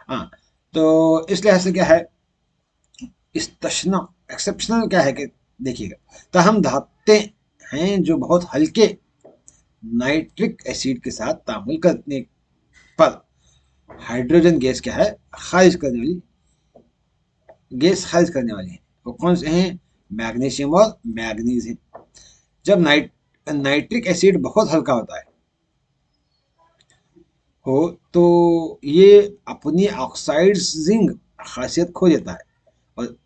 हाँ, तो इस लिहाज से क्या है, इस्तेस्ना एक्सेप्शनल क्या है कि देखिएगा, तो हम धाते हैं जो बहुत हल्के नाइट्रिक एसिड के साथ तामुल करने पर हाइड्रोजन गैस क्या है, खारिज करने वाली गैस खारिज करने वाली है। वो कौन से हैं, मैग्नीशियम और मैग्नीज हैं। जब नाइट्रिक एसिड बहुत हल्का होता है हो तो ये अपनी ऑक्साइडिंग खासियत खो देता है और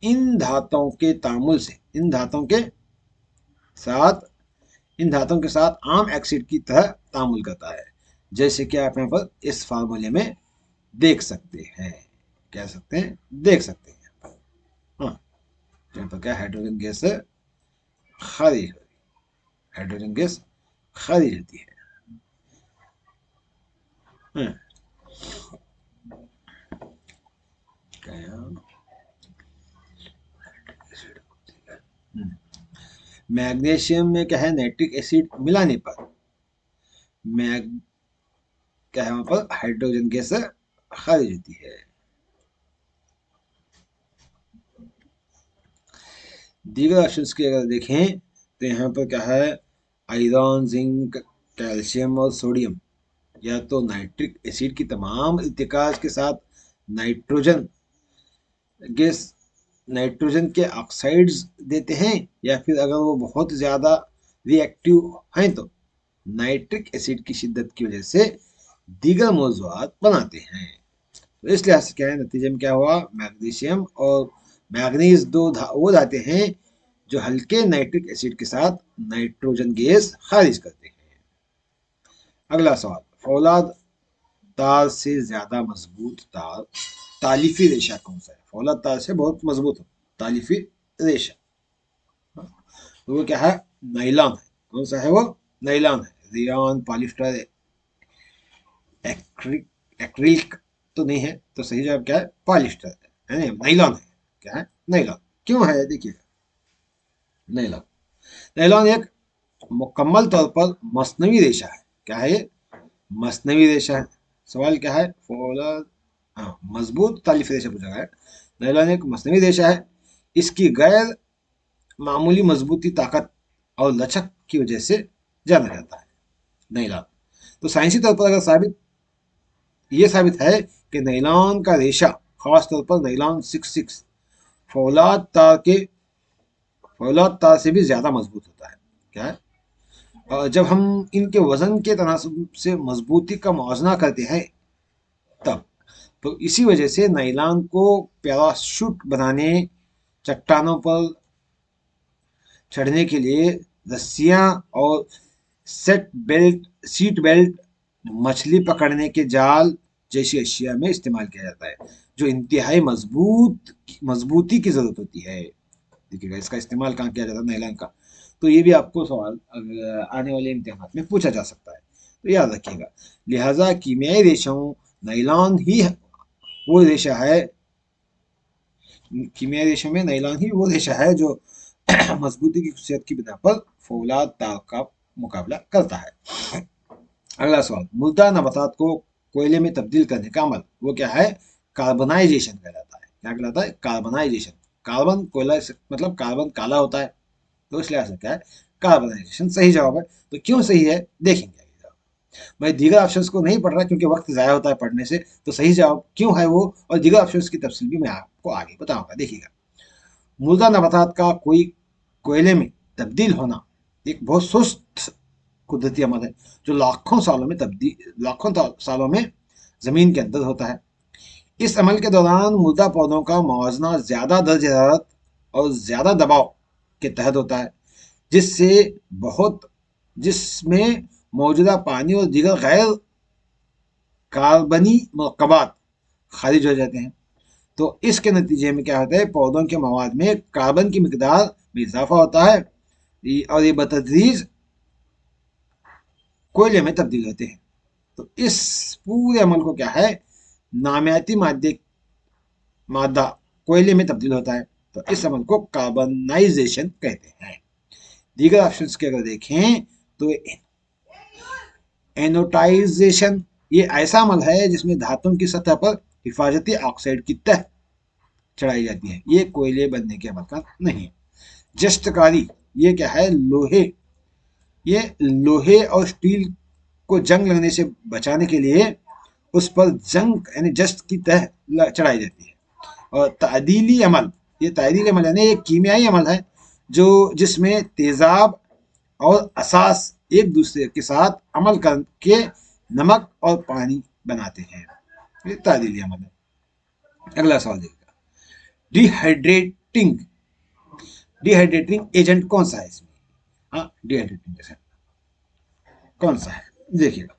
इन धातुओं के तामुल से साथ इन धातुओं के साथ आम एसिड की तरह तामुल करता है, जैसे कि आप यहाँ पर इस फार्मूले में देख सकते हैं। कह सकते हैं, देख सकते हैं। हाँ, यहाँ पर क्या हाइड्रोजन गैस खारिज, हाइड्रोजन गैस खारिज होती है। हाँ, मैग्नीशियम में क्या है, नाइट्रिक एसिड मिलाने पर मैग क्या है, वहां पर हाइड्रोजन गैस खारिज होती है। दीगर ऑप्शंस की अगर देखें तो यहाँ पर क्या है, आयरन, जिंक, कैल्शियम और सोडियम या तो नाइट्रिक एसिड की तमाम इर्तिकाज के साथ नाइट्रोजन गैस नाइट्रोजन के ऑक्साइड्स देते हैं, या फिर अगर वो बहुत ज़्यादा रिएक्टिव हैं तो नाइट्रिक एसिड की शिद्दत की वजह से दीगर मौजूद बनाते हैं। तो इस लिहाज से क्या है, नतीजे में क्या हुआ, मैग्नीशियम और मैग्नीज वो धाते हैं जो हल्के नाइट्रिक एसिड के साथ नाइट्रोजन गैस खारिज करते हैं। अगला सवाल, फौलाद तार से ज्यादा मजबूत तार तालिफी रेशा कौन सा है? फौलाद तार से बहुत मजबूत हो तालिफी रेशा, तो वो क्या है, नाइलॉन है। कौन सा है वो, नाइलॉन है। रियान, पॉलिस्टर, एक्रिक एक्रिलिक तो नहीं है, तो सही जवाब क्या है, पॉलिस्टर है, नाइलॉन है। क्या है, नाइलॉन। क्यों है, देखिए, नाइलॉन नाइलॉन एक मुकम्मल तौर पर मसनवी रेशा है। क्या है ये, मसनवी रेशा है। सवाल क्या है, फौलाद, हाँ, मजबूत तालिफ रेशा पूछा गया है। नायलॉन एक मसनवी रेशा है। इसकी गैर मामूली मजबूती, ताकत और लचक की वजह से जाना जाता है नायलॉन। तो साइंसी तौर पर अगर साबित है कि नायलॉन का रेशा, खास तौर पर नायलॉन 66 फौलाद तार के फौलाद तार से भी ज्यादा मजबूत होता है। क्या है, जब हम इनके वजन के तनासब से मजबूती का मुआवजा करते हैं तब, तो इसी वजह से नायलॉन को पैराशूट बनाने, चट्टानों पर चढ़ने के लिए रस्सियां और सीट बेल्ट, मछली पकड़ने के जाल जैसी अशिया में इस्तेमाल किया जाता है, जो इंतहाई मजबूती की जरूरत होती है। देखिएगा इसका इस्तेमाल कहाँ किया जाता है, नायलॉन का। तो ये भी आपको सवाल आने वाले इम्तिहान में पूछा जा सकता है, तो याद रखिएगा। लिहाजा कीमियाई रेशों, नायलॉन ही वो रेशा है कीमियाई रेशों में नायलॉन ही वो रेशा है जो मजबूती की खुशियत की बिना पर फौलाद तार का मुकाबला करता है। अगला सवाल, मुर्दा नबातात को कोयले में तब्दील करने का अमल वो क्या है, कार्बनाइजेशन कहलाता है। क्या कहलाता है, कार्बनाइजेशन। कार्बन कोयला मतलब कार्बन काला होता है, तो इस लिहाज से क्या है, कार्बनाइजेशन सही जवाब है। तो क्यों सही है देखेंगे। मैं दीगर ऑप्शंस को नहीं पढ़ रहा क्योंकि वक्त ज़ाया होता है पढ़ने से, तो सही जवाब क्यों है वो और दीगर ऑप्शंस की तफसील भी मैं आपको आगे बताऊंगा। देखिएगा, मुर्दा नबातात का कोई कोयले में तब्दील होना एक बहुत सुस्त कुदरती अमल है, जो लाखों सालों में जमीन के अंदर होता है। इस अमल के दौरान मुर्दा पौधों का मुवाजना ज्यादा दर्ज हरारत और ज्यादा दबाव के तहत होता है, जिससे बहुत जिसमें मौजूदा पानी और दीगर गैर कार्बनी मरकबात खारिज हो जाते हैं। तो इसके नतीजे में क्या होता है, पौधों के मवाद में कार्बन की मिकदार में इजाफा होता है और ये बतदरीज कोयले में तब्दील होते हैं। तो इस पूरे अमल को क्या है, नामियाती मादा कोयले में तब्दील होता है। तो इस अमल को कार्बनाइजेशन कहते हैं। दीगर ऑप्शंस के अगर देखें तो एनोटाइजेशन, ये ऐसा अमल है जिसमें धातुओं की सतह पर हिफाजती ऑक्साइड की तह चढ़ाई जाती है। ये कोयले बनने के अमल का नहीं है। जस्तकारी, ये क्या है, ये लोहे और स्टील को जंग लगने से बचाने के लिए उस पर जंग यानी जस्त की तह चढ़ाई जाती है। और तादीली अमल, ये तादीली अमल यानी एक कीमियाई अमल है जो जिसमें तेजाब और असास एक दूसरे के साथ अमल करके नमक और पानी बनाते हैं। ये तादीली अमल है। अगला सवाल देखिएगा, डिहाइड्रेटिंग डिहाइड्रेटिंग एजेंट कौन सा है इसमें? हाँ, डिहाइड्रेटिंग एजेंट कौन सा है देखिएगा।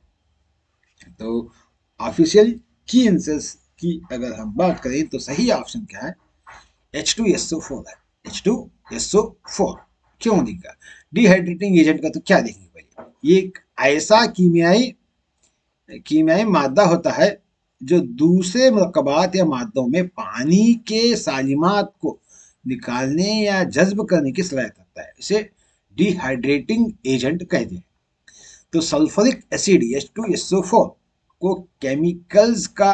तो ऑफिशियल की आंसर्स की अगर हम बात करें तो सही ऑप्शन क्या है, H2SO4 है। H2SO4 क्यों दिखा, डिहाइड्रेटिंग एजेंट का तो क्या देखेंगे पहले, ये एक ऐसा कीमियाई मादा होता है जो दूसरे मरकबात या मादों में पानी के सालिमात को निकालने या जज्ब करने की सलाहियत रखता है। इसे डिहाइड्रेटिंग एजेंट कहते हैं। तो सल्फ्यूरिक एसिड H2SO4 को केमिकल्स का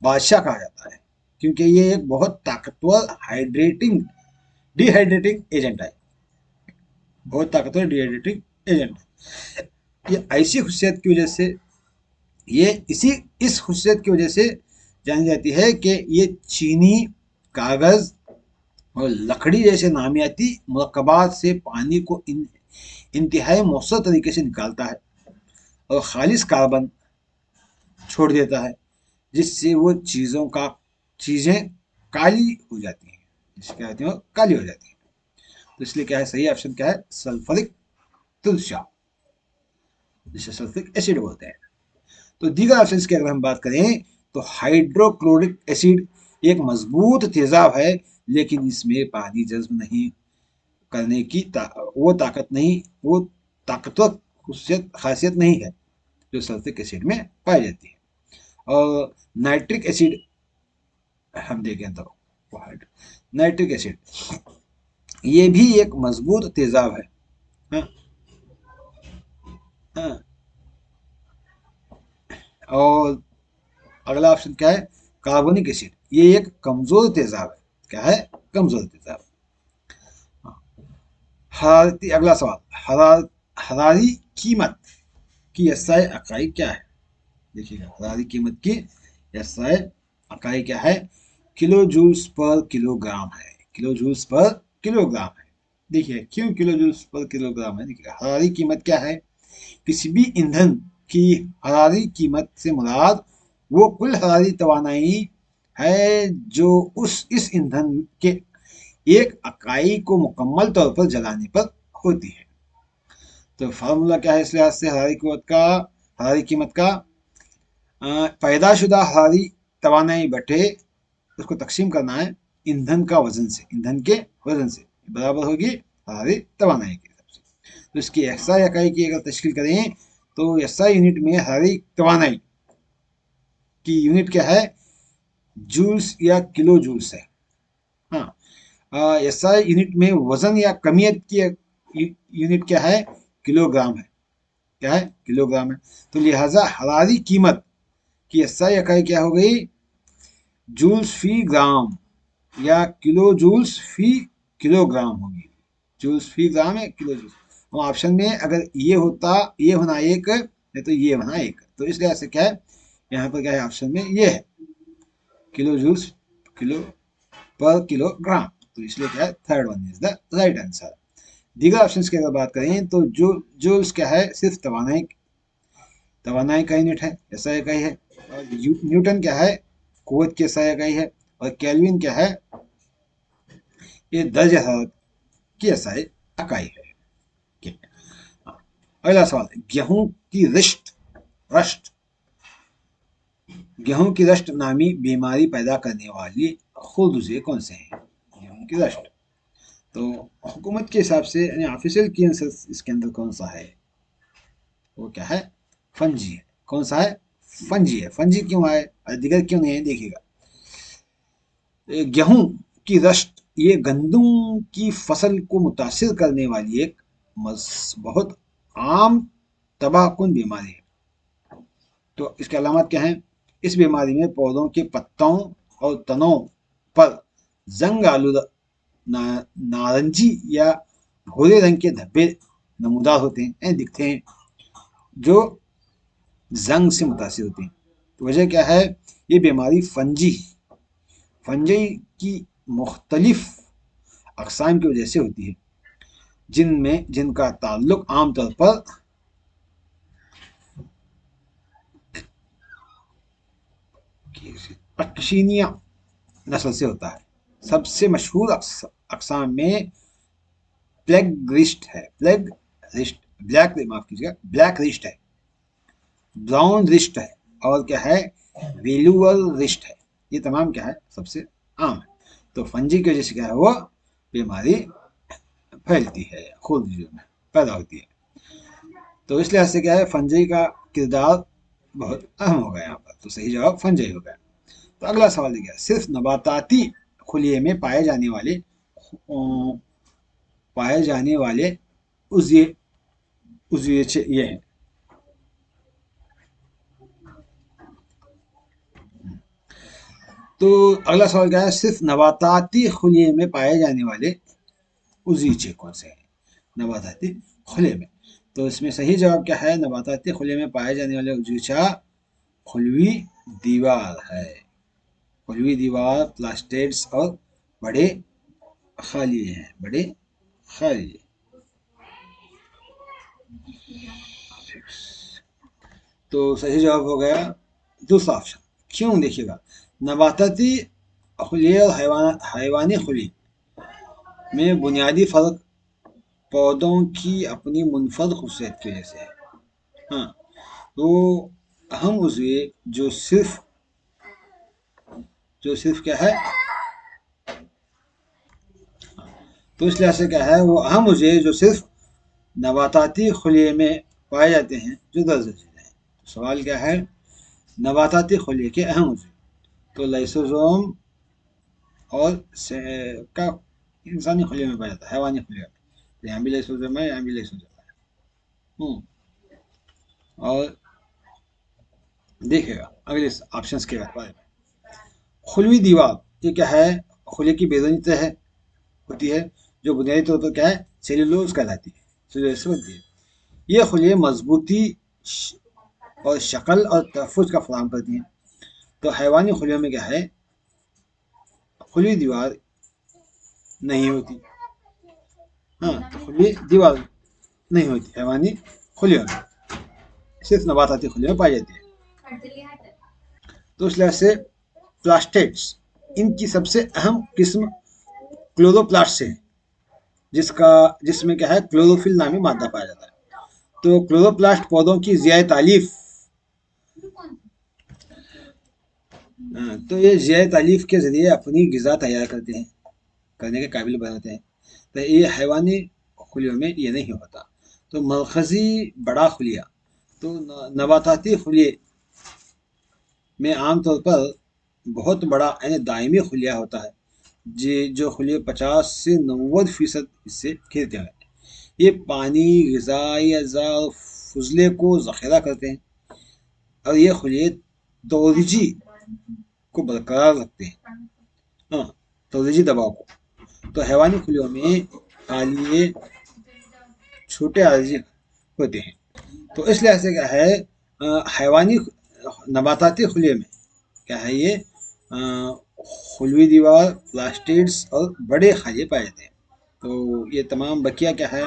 बादशाह कहा जाता है क्योंकि ये एक बहुत ताकतवर डिहाइड्रेटिंग एजेंट है। बहुत ताकतवर डिहाइड्रेटिंग एजेंट है। ये ऐसी खुशियत की वजह से, ये इस खुशियत की वजह से जानी जाती है कि ये चीनी, कागज और लकड़ी जैसे नामियाती मरकबात से पानी को इंतहाई मौसर तरीके से निकालता है और खालिश कार्बन छोड़ देता है, जिससे वो चीजें काली हो जाती हैं, जिससे क्या होती है, काली हो जाती है। तो इसलिए क्या है, सही ऑप्शन क्या है, सल्फ्यूरिक तुलसा, जिसे सल्फ्यूरिक एसिड बोलते हैं। तो दीगर ऑप्शन की अगर हम बात करें तो हाइड्रोक्लोरिक एसिड एक मजबूत तेजाब है, लेकिन इसमें पानी जज्ब नहीं करने की वो ताकतवर खासियत नहीं है जो सल्फ्यूरिक एसिड में पाई जाती है। और नाइट्रिक एसिड हम देखें तो नाइट्रिक एसिड ये भी एक मजबूत तेजाब है। हाँ, हाँ। और अगला ऑप्शन क्या है, कार्बोनिक एसिड, ये एक कमजोर तेजाब है। क्या है, कमजोर तेजाब। हरारती, अगला सवाल, हरारी कीमत की एसआई इकाई क्या है? देखिएगा, हरारी कीमत की एसआई इकाई क्या है, किलो जूल्स पर किलोग्राम है। किलो जूल्स पर किलोग्राम है। देखिए क्यों किलो जूल्स पर किलोग्राम है, देखिए हरारी कीमत क्या है, किसी भी ईंधन की हरारी कीमत से मुराद वो कुल हरारी तवानाई है जो इस ईंधन के एक इकाई को मुकम्मल तौर पर जलाने पर होती है। तो फार्मूला क्या है इस लिहाज से हरारी कीमत का, पैदाशुदा हरारी तवानाई बटे उसको तकसीम करना है ईंधन के वजन से बराबर होगी हरारी तवानाई के हिसाब से। तो इसकी एसआई इकाई की अगर तश्कील करें तो एसआई यूनिट में हरारी तवानाई की यूनिट क्या है, जूल्स या किलो जूल्स है। हाँ, एसआई यूनिट में वजन या कमियत की यूनिट क्या है, किलोग्राम है। क्या है, किलोग्राम है। तो लिहाजा हरारी कीमत की एसआई इकाई क्या हो गई, जूल्स फी ग्राम या किलो जूल्स फी किलोग्राम होगी। जूल्स फी ग्राम है, किलो जूल्स। हम ऑप्शन में अगर ये होना एक है तो ये होना एक, तो इस लिहाज से क्या है, यहाँ पर क्या है, ऑप्शन में ये है किलो जूल्स किलो पर किलोग्राम। तो इसलिए क्या है, third one is the right answer. दीगर ऑप्शन की अगर बात करें तो जूल्स क्या है, सिर्फ तवानाई का यूनिट है, ऐसा इकाई है। और न्यूटन क्या है, कुव्वत की ऐसा इकाई है। और केल्विन क्या है, ये दर्जे हरारत की ऐसा इकाई है। अगला सवाल, गेहूं की रस्ट गेहूं की रस्ट नामी बीमारी पैदा करने वाली खुरदुजे कौन से हैं? गेहूं की रस्ट। तो हुकूमत के हिसाब से यानी ऑफिशियल की आंसर इसके अंदर कौन सा है? वो क्या है, फंजी है। कौन सा है, फंजी है। फंजी क्यों है, दिगर क्यों नहीं है, देखिएगा। गेहूं की रस्ट ये गंदम की फसल को मुतासिर करने वाली एक बहुत आम तबाहकुन बीमारी है। तो इसके अलामत क्या है, इस बीमारी में पौधों के पत्तों और तनों पर जंग आलूदा नारंगी या भूरे रंग के धब्बे नमूदार होते हैं, दिखते हैं, जो जंग से मुतासिर होते हैं। तो वजह क्या है, ये बीमारी फंजी की मुख्तलिफ अकसाम की वजह से होती है, जिनका ताल्लुक आमतौर पर पक्शीनिया नस्ल से होता है। सबसे मशहूर अकसाम में प्लेग रिस्ट है, प्लेग रिस्ट, ब्लैक, माफ कीजिएगा, ब्लैक रिस्ट है, ब्राउन रिस्ट है, और क्या है, वेलुअल रिस्ट है। ये तमाम क्या है, सबसे आम है। तो फंजी की वजह से क्या है, वो बीमारी फैलती है, खून में पैदा होती है। तो इस लिहाज से क्या है, फंजी का किरदार बहुत अहम हो गया यहाँ पर। तो सही जवाब फंजी हो गया। तो अगला सवाल है, क्या सिर्फ नबाताती खुलिये में पाए जाने वाले उज़्वे उज़्वे ये हैं। तो अगला सवाल क्या है, सिर्फ नबाताती खुलिये में पाए जाने वाले उज़ीचे कौन से हैं, नबाताती खुले में। तो इसमें सही जवाब क्या है, नबाताती खुले में पाए जाने वाले उज़ीचा खुलवी दीवार है। खुलवी दीवार, प्लास्टेड्स और बड़े खालिए हैं, बड़े खालिए। तो सही जवाब हो गया दूसरा ऑप्शन। क्यों, देखिएगा, नबाताती खुलिये और हैवानी खुली में बुनियादी फर्क पौधों की अपनी मुनफरद खूबसूरत की वजह से है। हाँ, तो अहम उज़्वे जो सिर्फ क्या है, तो इस लिहाज से क्या है, वो अहम उज़्वे जो सिर्फ नबाताती खुलिये में पाए जाते हैं, जो दर्ज हैं। तो सवाल क्या है, नबाताती खुलिये के अहम उज़्वे। तो लाइसोसोम और का इंसानी खुलिये में पाया जाता है, हैवानी खुलिये में। तो यहाँ भी लाइसोसोम है, यहाँ भी लाइसोसोम है। और देखिएगा अगले ऑप्शंस के बारे में। खुलवी दीवार ये क्या है, खुले की बेरूनी तह होती है, जो बुनियादी तौर पर क्या है, सेल्यूलोज कहलाती है, सेल्यूलोज से बनती है। ये खुले मजबूती और शक्ल और तहफ़्फ़ुज़ का फराहम करती हैं। तो हैवानी खुलियों में क्या है, खुली दीवार नहीं होती। हाँ, तो खुली दीवार नहीं होती हैवानी खुलियों में, सिर्फ नबाताती खुलियों में पाई जाती है। तो इस लिहाज से प्लास्टेड्स इनकी सबसे अहम किस्म क्लोरोप्लास्ट है, जिसमें क्या है, क्लोरोफिल नामी मादा पाया जाता है। तो क्लोरोप्लास्ट पौधों की ज़ियाए तालीफ, तो ये ज़ियाए तालीफ के ज़रिए अपनी ग़िज़ा तैयार करने के काबिल बनाते हैं। तो ये हैवानी खुलियों में ये नहीं होता। तो मरकज़ी बड़ा खुलिया, तो नबाताती खुलिये में आमतौर पर बहुत बड़ा यानी दायमी खुलिया होता है, जो खुलिये 50 से 90% इससे घिरते हैं। ये पानी, ग़िज़ाई अज़ा और फुज़ले को ज़ख़ीरा करते हैं, और ये खुलिये तोरजी को बरकरार रखते हैं, हाँ, तोरजी दबाव को। तो हैवानी खुलियों में खाली छोटे आर्जी होते हैं। तो इस लिहाज से क्या है, हैवानी नबाताती खुलिये में क्या है, ये खुलवी दीवार, प्लास्टिड्स और बड़े खालिए पाए जाते हैं। तो ये तमाम बकिया क्या है,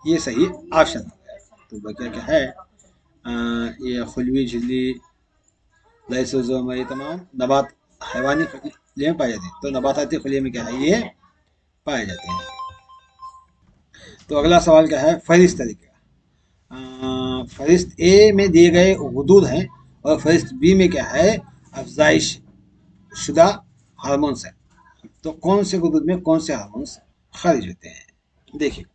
ये सही ऑप्शन है। तो बकिया क्या है, ये खुलवी झिल्ली, लाइसोसोम, ये तमाम हैवानी खुलिये में पाए जाते हैं। तो नबाताती खुलिये में क्या है, ये पाए जाते हैं। तो अगला सवाल क्या है, फहरिस्त तरीके का। फहरिस्त ए में दिए गए हुदूद हैं, और फहरिस्त बी में क्या है, अफजाइश शुदा हार्मोन्स है। तो कौन से हुदूद में कौन से हार्मोन्स खारिज होते हैं, देखिए।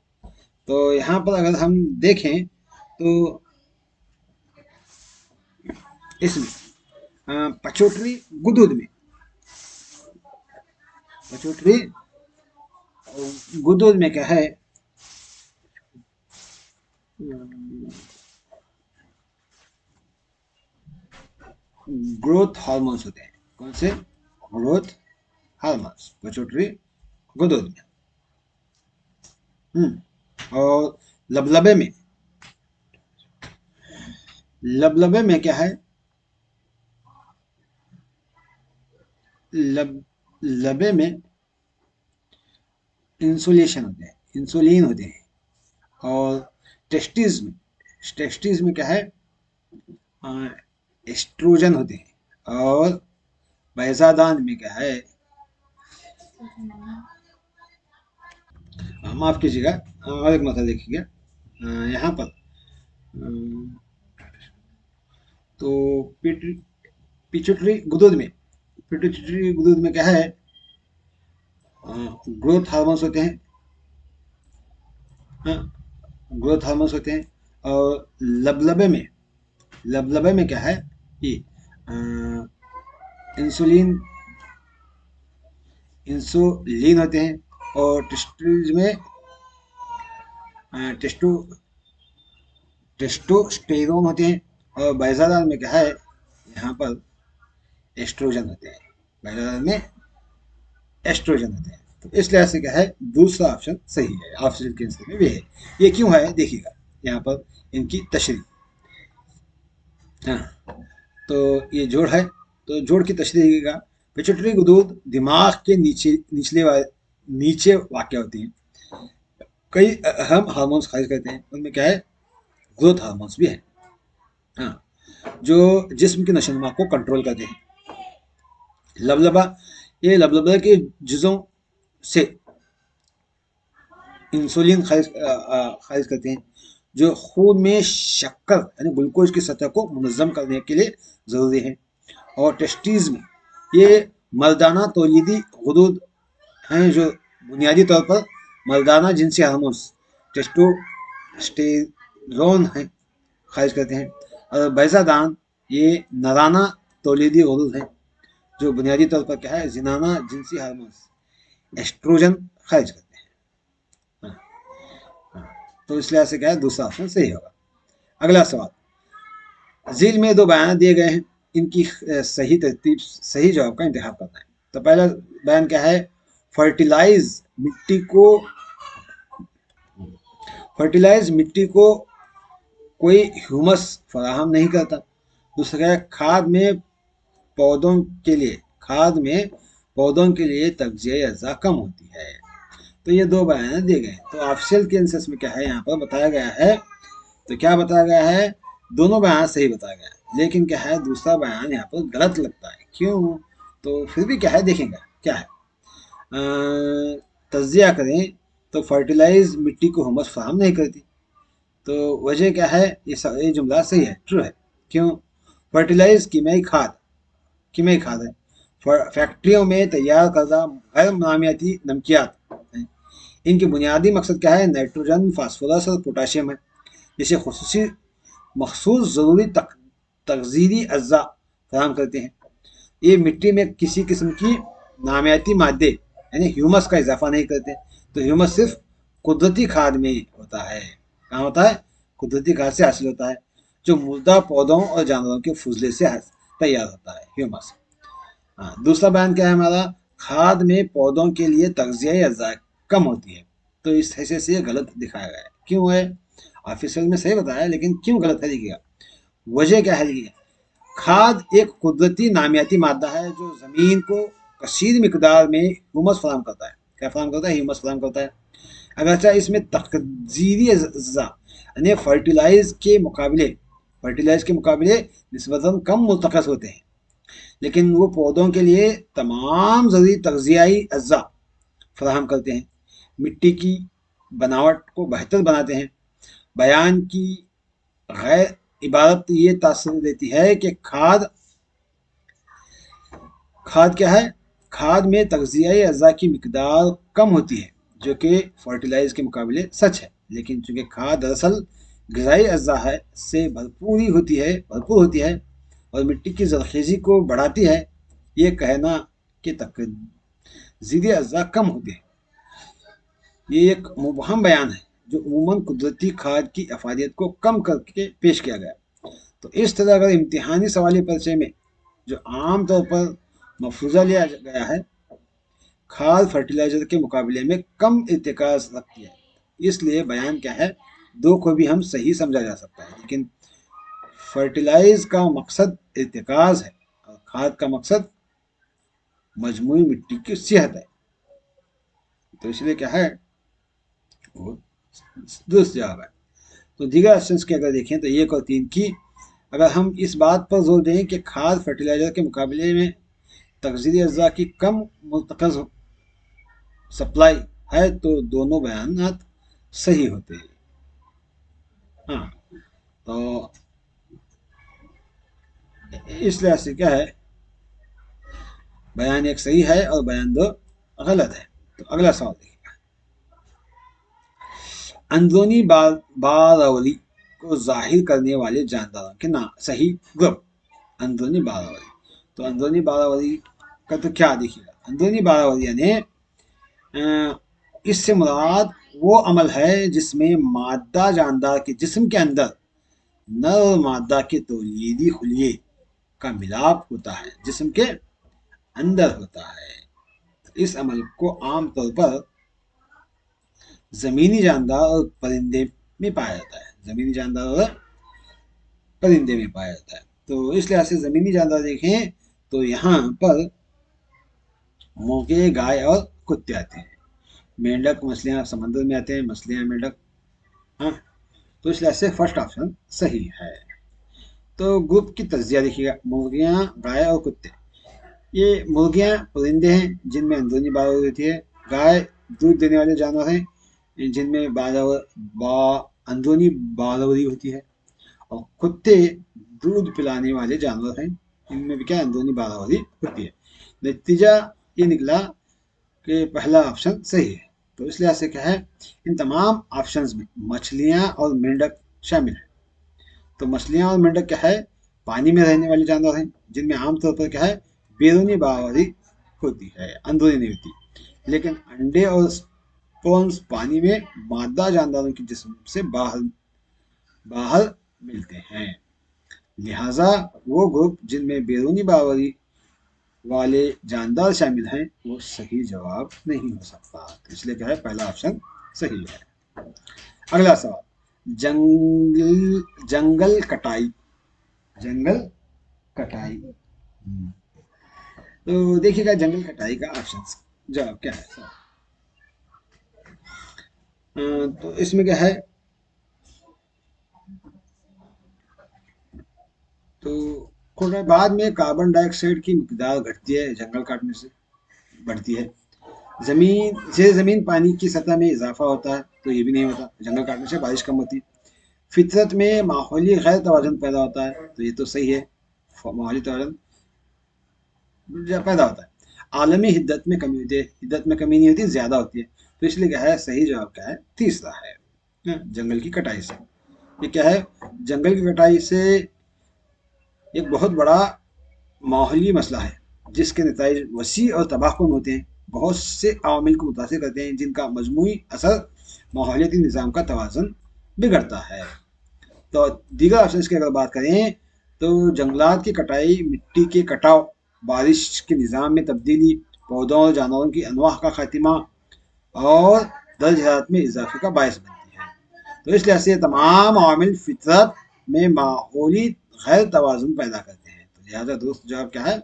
तो यहाँ पर अगर हम देखें तो इसमें पचोटरी गुदुद में, पचोटरी गुदुद में क्या है, ग्रोथ हार्मोन्स होते हैं। कौन से? ग्रोथ हार्मोन्स पचोटरी गुदुद में। और लबलबे में, लबलबे में क्या है, लबे में इंसुलेशन होते हैं, इंसुलिन होते हैं। और टेस्टिस में, टेस्टिस में क्या है, एस्ट्रोजन होते हैं। और बैजादान में क्या है, माफ कीजिएगा, और एक मतलब देखिएगा यहाँ पर, तो पिट्यूटरी गुदुद में, पिट्यूटरी गुदुद में क्या है, ग्रोथ हार्मोन्स होते हैं। हाँ, ग्रोथ हार्मोन्स होते हैं। और लबलबे में, लबलबे में क्या है, ये इंसुलिन, इंसुलिन होते हैं। और टेस्टिस में टेस्टो टेस्टोस्टेरोन होते हैं। और बैजादान में क्या है, यहाँ पर एस्ट्रोजन होते हैं, बैजादान में एस्ट्रोजन होते हैं। तो इस लिहाज से क्या है, दूसरा ऑप्शन सही है, ऑप्शन के आंसर में भी है। ये क्यों है देखिएगा यहाँ पर इनकी तशरीह। हाँ, तो ये जोड़ है, तो जोड़ की तशरीह देखिएगा। पिट्यूटरी गुदूद दिमाग के नीचे वाक़ होती हैं। कई अहम हार्मोन्स खारिज करते हैं, उनमें क्या है, ग्रोथ हार्मोन्स भी है। हाँ, जो जिस्म की नशोनुमा को कंट्रोल करते हैं। लबलबा, ये लबलबा के जुज़ों से इंसुलिन खारिज करते हैं, जो खून में शक्कर यानी ग्लूकोज की सतह को मुनज़्ज़म करने के लिए ज़रूरी है। और टेस्टीज में ये मर्दाना तौलीदी गुदूद हैं, जो बुनियादी तौर पर मर्दाना जिनसी हार्मोन्स टेस्टोस्टेरोन हैं खारिज करते हैं। और बैजादान ये नराना तौलीदी गुदूद हैं, जो बुनियादी तौर पर क्या है, जिनाना जिनसी हार्मोन्स एस्ट्रोजन खारिज करते हैं। हाँ, हाँ। तो इस लिहाज से क्या है, दूसरा ऑप्शन सही होगा। अगला सवाल, झील में दो बयान दिए गए हैं, इनकी सही तरतीब, सही जवाब का इंतखाब करना है। तो पहला बयान क्या है, फर्टिलाइज मिट्टी को, फर्टिलाइज मिट्टी को कोई ह्यूमस फराहम नहीं करता। दूसरा है, पौधों के लिए खाद में पौधों के लिए तगजिया अज़ा कम होती है। तो ये दो बयान दिए गए। तो ऑफिशियल के आंसर्स में क्या है, यहाँ पर बताया गया है, तो क्या बताया गया है, दोनों बयान सही बताया गया है, लेकिन क्या है, दूसरा बयान यहाँ पर गलत लगता है। क्यों? तो फिर भी क्या है, देखेंगे क्या है। तज्जिया करें तो फर्टिलाइज मिट्टी को हुमस फराहम नहीं करती। तो वजह क्या है, ये जुमला सही है, ट्रू है। क्यों? फर्टिलाइज कीमियाई खाद है। फैक्ट्रियों में तैयार करदा गैर नामियाती नमकियात हैं। इनके बुनियादी मकसद क्या है, नाइट्रोजन, फास्फोरस और पोटाशियम है, जिसे खुसूसी मखसूस ज़रूरी तगज़ीरी अज्जा फराहम करते हैं। ये मिट्टी में किसी किस्म की नामियाती मादे यानी ह्यूमस का इजाफा नहीं करते। तो ह्यूमस सिर्फ कुदरती खाद में होता है। कहाँ होता है? कुदरती खाद से हासिल होता है, जो मुर्दा पौधों और जानवरों के फुजले से तैयार होता है, ह्यूमस। हाँ, दूसरा बयान क्या है हमारा, खाद में पौधों के लिए तगजिया अज़ा कम होती है। तो इस हैसियत से ये गलत दिखाया गया है। क्यों है? ऑफिशियल में सही बताया, लेकिन क्यों गलत है देखिएगा। वजह क्या है देखिए, खाद एक कुदरती नामियाती मादा है, जो ज़मीन को कसीर मिकदार में ह्यूमस फराहम करता है। क्या फराहम करता है? ह्यूमस फराहम करता है। अगरचे इसमें तकदीरी अज़ा यानी फर्टिलाइज के मुकाबले निस्बतन कम मुर्तकज़ होते हैं, लेकिन वो पौधों के लिए तमाम ज़रूरी तगज़ियाई अज़्ज़ा फराहम करते हैं, मिट्टी की बनावट को बेहतर बनाते हैं। बयान की गैर इबारत ये तासर देती है कि खाद क्या है, खाद में तगज़ियाई अज़्ज़ा की मिकदार कम होती है, जो कि फर्टिलाइज के मुकाबले सच है। लेकिन चूंकि खाद दरअसल ग़िज़ाई अज़्ज़ा है से भरपूर होती है और मिट्टी की ज़रख़ेज़ी को बढ़ाती है, ये कहना कि तज़ीद अज़्ज़ा कम होते हैं, ये एक मुबहम बयान है जो अमूमन कुदरती खाद की अफादियत को कम करके पेश किया गया। तो इस तरह अगर इम्तिहानी सवाली परिचय में जो आम तौर पर मफरूज़ा लिया गया है, खाद फर्टिलाइज़र के मुकाबले में कम इर्तिकाज़ रखती है, इसलिए बयान क्या है, दो को भी हम सही समझा जा सकता है, लेकिन फर्टिलाइज का मकसद इर्तिकाज़ है और खाद का मकसद मजमूई मिट्टी की सेहत है। तो इसलिए क्या है, वो दुरुस्त जवाब है। तो दीगर ऑप्शंस के अगर देखें तो 1 और 3 की अगर हम इस बात पर जोर दें कि खाद फर्टिलाइजर के मुकाबले में तगज़ीरी अज़्ज़ा की कम मुर्तकज़ सप्लाई है, तो दोनों बयान सही होते हैं। हाँ, तो इस लिहाज से क्या है, बयान एक सही है और बयान दो गलत है। तो अगला सवाल देखिए, अंदरूनी बारावरी को जाहिर करने वाले जानदारों के नाम सही ग्रुप। अंदरूनी बारावरी, तो अंदरूनी बारावरी का तो क्या देखिएगा, अंदरूनी बारावरी यानी इससे मुराद वो अमल है जिसमें मादा जानदार के जिस्म के अंदर नर और मादा के तौलीदी खुलिये का मिलाप होता है, जिस्म के अंदर होता है। इस अमल को आम तौर पर जमीनी जानदार और परिंदे में पाया जाता है, जमीनी जानदार और परिंदे में पाया जाता है। तो इस लिहाज से जमीनी जानदार देखें तो यहाँ पर मोगे, गाय और कुत्ते आते हैं। मेंढक मछलियाँ समंदर में आते हैं, मछलियाँ मेंढक। हाँ, तो इस लिहाज से फर्स्ट ऑप्शन सही है। तो ग्रुप की तज्जिया देखिएगा, मुर्गियाँ, गाय और कुत्ते। ये मुर्गियाँ परिंदे हैं जिनमें अंदरूनी बारावरी होती है, गाय दूध देने वाले जानवर हैं जिनमें अंदरूनी बारावरी होती है, और कुत्ते दूध पिलाने वाले जानवर हैं इनमें भी क्या अंदरूनी बारावरी होती है। नतीजा ये निकला कि पहला ऑप्शन सही है। तो इस लिहाज से क्या है, इन तमाम ऑप्शंस में मछलियाँ और मेंढक शामिल हैं। तो मछलियाँ और मेंढक क्या है, पानी में रहने वाले जानवर हैं जिनमें आमतौर पर क्या है, बैरूनी बारावरी होती है, अंदरूनी नहीं होती। लेकिन अंडे और स्पर्म्स पानी में मादा जानदारों के जिस्म से बाहर बाहर मिलते हैं। लिहाजा वो ग्रुप जिनमें बैरूनी बारावरी वाले जानदार शामिल हैं वो सही जवाब नहीं हो सकता। तो इसलिए क्या है, पहला ऑप्शन सही है। अगला सवाल, जंगल कटाई, जंगल कटाई। तो देखिएगा जंगल कटाई का ऑप्शन जवाब क्या है। तो इसमें क्या है, तो थोड़ा बाद में कार्बन डाइऑक्साइड की मिकदार घटती है, जंगल काटने से बढ़ती है। जमीन पानी की सतह में इजाफा होता है, तो ये भी नहीं होता, जंगल काटने से बारिश कम होती है। फितरत में माहौली गैर तवाज़ुन पैदा होता है, तो ये तो सही है, माहौली तवाज़ुन पैदा होता है। आलमी हिद्दत में कमी होती है, हिद्दत में कमी नहीं होती, ज़्यादा होती है। तो इसलिए क्या है, सही जवाब क्या है, तीसरा है, जंगल की कटाई से। ये क्या है, जंगल की कटाई से एक बहुत बड़ा माहौली मसला है जिसके नतीजे वसी और तबाहकुन होते हैं, बहुत से अवामिल को मुतासिर करते हैं जिनका मजमूई असर माहौलियाती निज़ाम का तवाज़ुन बिगड़ता है। तो दीगर ऑप्शन की अगर बात करें तो जंगलात की कटाई मिट्टी के कटाव, बारिश के निज़ाम में तब्दीली, पौधों और जानवरों की अनवाह का खात्मा और दर्ज हरारत में इजाफे का बायस बनती है। तो इस लिहाज से तमाम अवामिल फितरत में माहौली गैर तवाज़ुन पैदा करते हैं। तो लिहाजा दोस्त जवाब क्या है,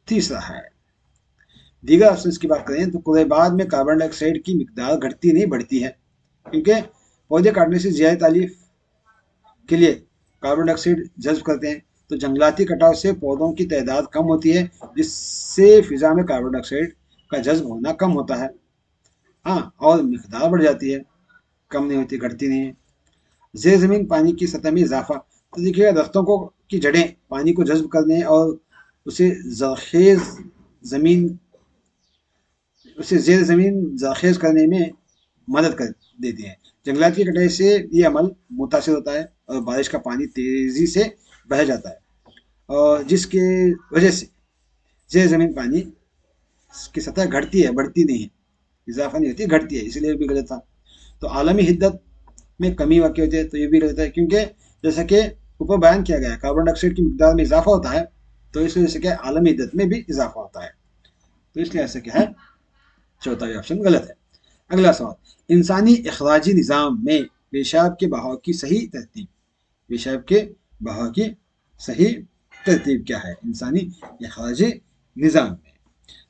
तीसरा है। दीगर ऑप्शन की बात करें तो कुरैबाद में कार्बन डाइऑक्साइड की मिकदार घटती नहीं बढ़ती है, क्योंकि पौधे काटने से ज़्यादा तालीफ के लिए कार्बन डाइऑक्साइड जज्ब करते हैं। तो जंगलाती कटाव से पौधों की तादाद कम होती है, जिससे फिजा में कार्बन डाइऑक्साइड का जज्ब होना कम होता है। हाँ, और मिकदार बढ़ जाती है, कम नहीं होती, घटती नहीं है। ज़ेर ज़मीन पानी की सतह में इजाफा, तो देखिएगा दरख्तों को की जड़ें पानी को जज्ब करने और उसे जरखेज ज़मीन उसे ज़ेर ज़मीन जरखेज करने में मदद कर देती हैं। जंगलात की कटाई से ये अमल मुतासिर होता है और बारिश का पानी तेजी से बह जाता है, और जिसके वजह से जेर जमीन पानी की सतह घटती है, बढ़ती नहीं है, इजाफा नहीं होती, घटती है, इसलिए भी गलत था। तो आलमी हिद्दत में कमी वाकई होती है, तो ये भी गलत है, क्योंकि जैसा कि ऊपर बयान किया गया है कार्बन डाइऑक्साइड की मिकदार में इजाफा होता है, तो इस वजह से क्या है, आलमी हिद्दत में भी इजाफा होता है। तो इसलिए ऐसा क्या है, चौथा भी ऑप्शन गलत है। अगला सवाल, इंसानी अखराजी निज़ाम में पेशाब के बहाव की सही तरतीब, पेशाब के बहाव की सही तरतीब क्या है इंसानी अखराजी निज़ाम में?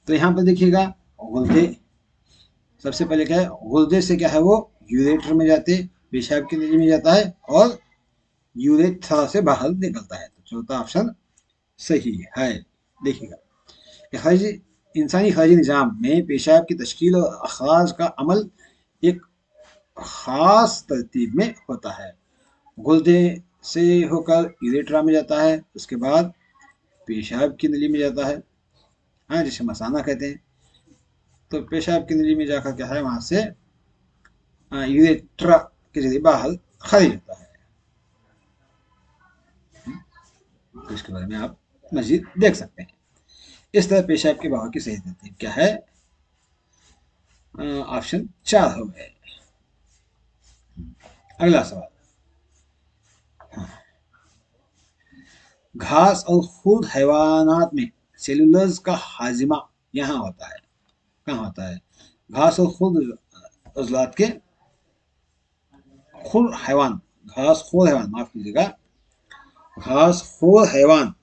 तो यहाँ पर देखिएगा, गुर्दे सबसे पहले क्या है, गुर्दे से क्या है वो यूरेटर में जाते, पेशाब की नली में जाता है, और यूरेथ्रा से बाहर निकलता है। तो चौथा ऑप्शन सही है। देखिएगा, अखराजी इंसानी अखराजी निज़ाम में पेशाब की तश्कील और अखराज का अमल एक खास तरतीब में होता है। गुर्दे से होकर यूरेट्रा में जाता है, उसके बाद पेशाब की नली में जाता है, हाँ, जिसे मसाना कहते हैं। तो पेशाब की नली में जाकर क्या है, वहां से यूरेट्रा के जरिए बाहर खारिज होता है। तो इसके बारे में आप मजीद देख सकते हैं। इस तरह पेशाब के बहाव की सही तरतीब क्या है, ऑप्शन 4 हो गए। अगला सवाल, घास और खुर्द हैवानात में सेलुलोज का हाजिमा यहाँ होता है, कहाँ होता है? घास और खुर्द उजलात के खुर हैवान, घास खोर हैवान, माफ कीजिएगा, घास खोर हैवान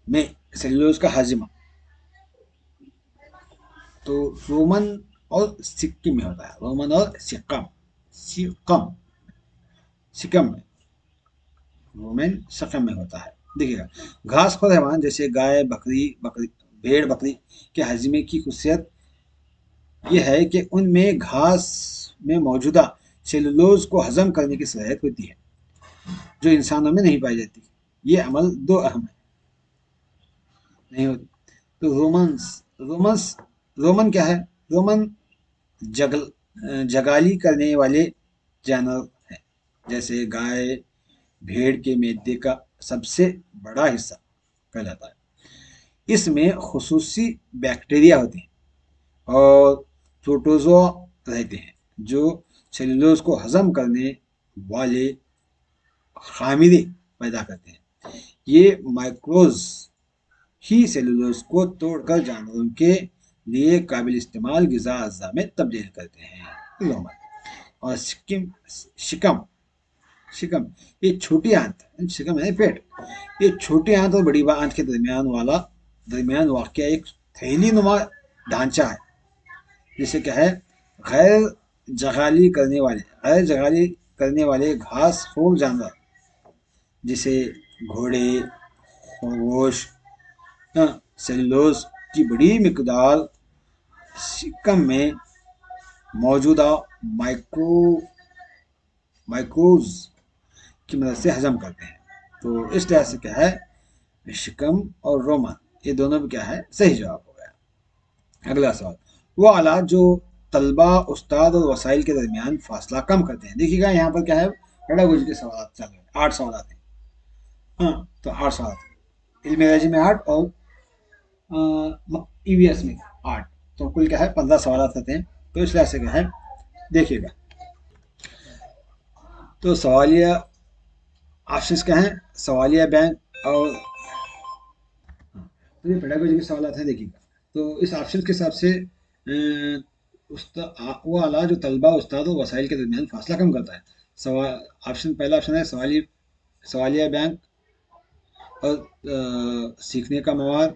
में सेलुलोज का हाजिमा तो रोमन और सिक्किम में होता है, रोमन और सिक्कम, सिक्कम सिक्किम में, रोमन सिक्किम में होता है। देखिएगा, घास खोर हैवान जैसे गाय, बकरी, भेड़ बकरी के हाजिमे की खुसियत यह है कि उनमें घास में मौजूदा सेलुलोज को हजम करने की सलाहियत होती है, जो इंसानों में नहीं पाई जाती। ये अमल दो अहम है, नहीं होती। तो रोमन्स रोमन क्या है, रोमन जगल जगाली करने वाले जानवर हैं, जैसे गाय भेड़ के मैदे का सबसे बड़ा हिस्सा कहलाता है। इसमें खुसूसी बैक्टीरिया होते हैं और प्रोटोजोआ रहते हैं, जो सेलुलोज को हजम करने वाले खामिरे पैदा करते हैं। ये माइक्रोज ही सेलुलोज को तोड़कर जानवरों के लिए काबिल इस्तेमाल ग़िज़ा अज़्ज़ा में तब्दील करते हैं। और शिकम शिकम ये छोटी आंत, शिकम है पेट, ये छोटी आंत और बड़ी आंत के दरमियान वाक़ एक थैली नुमा ढांचा है, जिसे क्या है, गैर गैर जगाली करने वाले घास खोर जानवर, जिसे घोड़े, खरगोश, सेलुलोज की बड़ी मिकदार शिकम में मौजूदा माइक्रोज की मदद से हजम करते हैं। तो इस तरह से क्या है, शिकम और रोमन ये दोनों भी क्या है, सही जवाब हो गया। अगला सवाल, वो आलात जो तलबा, उस्ताद और वसाइल के दरमियान फासला कम करते हैं। देखिएगा, यहाँ पर क्या है, पेडागोजी के सवाल चल रहे हैं, 8 सवाल हैं। हाँ, तो 8 सवाल, इल्म अंग्रेजी में 8 और ईवीएस में 8, तो कुल क्या है 15 सवाल आते हैं। तो इस तरह से क्या है, देखिएगा, तो सवालिया ऑप्शंस क्या हैं, सवालिया बैंक और तो ये पेडागोजी के सवाल हैं। देखिएगा, तो इस ऑप्शन के हिसाब से वो आला जो तलबा, उस्ताद और वसाइल के दरमियान फासला कम करता है। सवाल ऑप्शन, पहला ऑप्शन है सवालिया बैंक और सीखने का मवाद,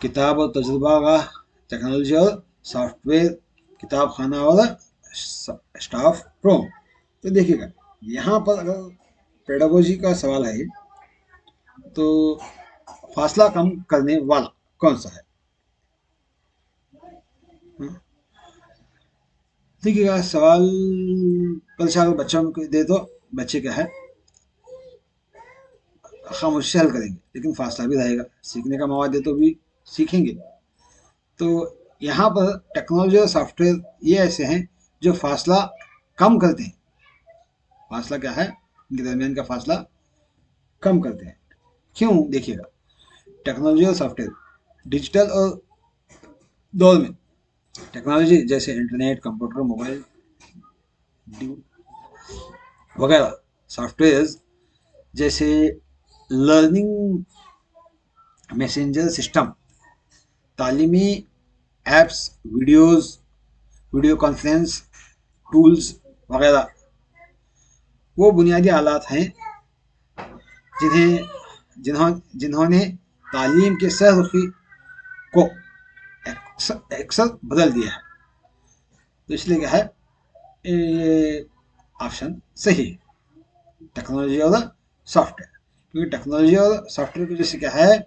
किताब और तजुर्बा गाह, टेक्नोलॉजी और सॉफ्टवेयर, किताब खाना और स्टाफ रूम। तो देखिएगा, यहाँ पर अगर पेडागोजी का सवाल है तो फासला कम करने वाला कौन सा है? देखिएगा, सवाल परीक्षा अगर बच्चों को दे तो बच्चे क्या है, खामोशी से हल करेंगे, लेकिन फासला भी रहेगा। सीखने का मौका दे तो भी सीखेंगे, तो यहाँ पर टेक्नोलॉजी और सॉफ्टवेयर ये ऐसे हैं जो फासला कम करते हैं। फासला क्या है, इनके दरमियान का फासला कम करते हैं। क्यों, देखिएगा, टेक्नोलॉजी और सॉफ्टवेयर डिजिटल और दौर में टेक्नोलॉजी जैसे इंटरनेट, कंप्यूटर, मोबाइल वगैरह, सॉफ्टवेयर जैसे लर्निंग मैसेंजर सिस्टम, तालीमी एप्स, वीडियो कॉन्फ्रेंस टूल्स वगैरह, वो बुनियादी आलात हैं जिन्होंने तालीम के सह-रुखी को अक्सर बदल दिया है। तो इसलिए क्या है, ये ऑप्शन सही है, टेक्नोलॉजी और सॉफ्टवेयर। क्योंकि टेक्नोलॉजी और सॉफ्टवेयर की वजह से क्या है,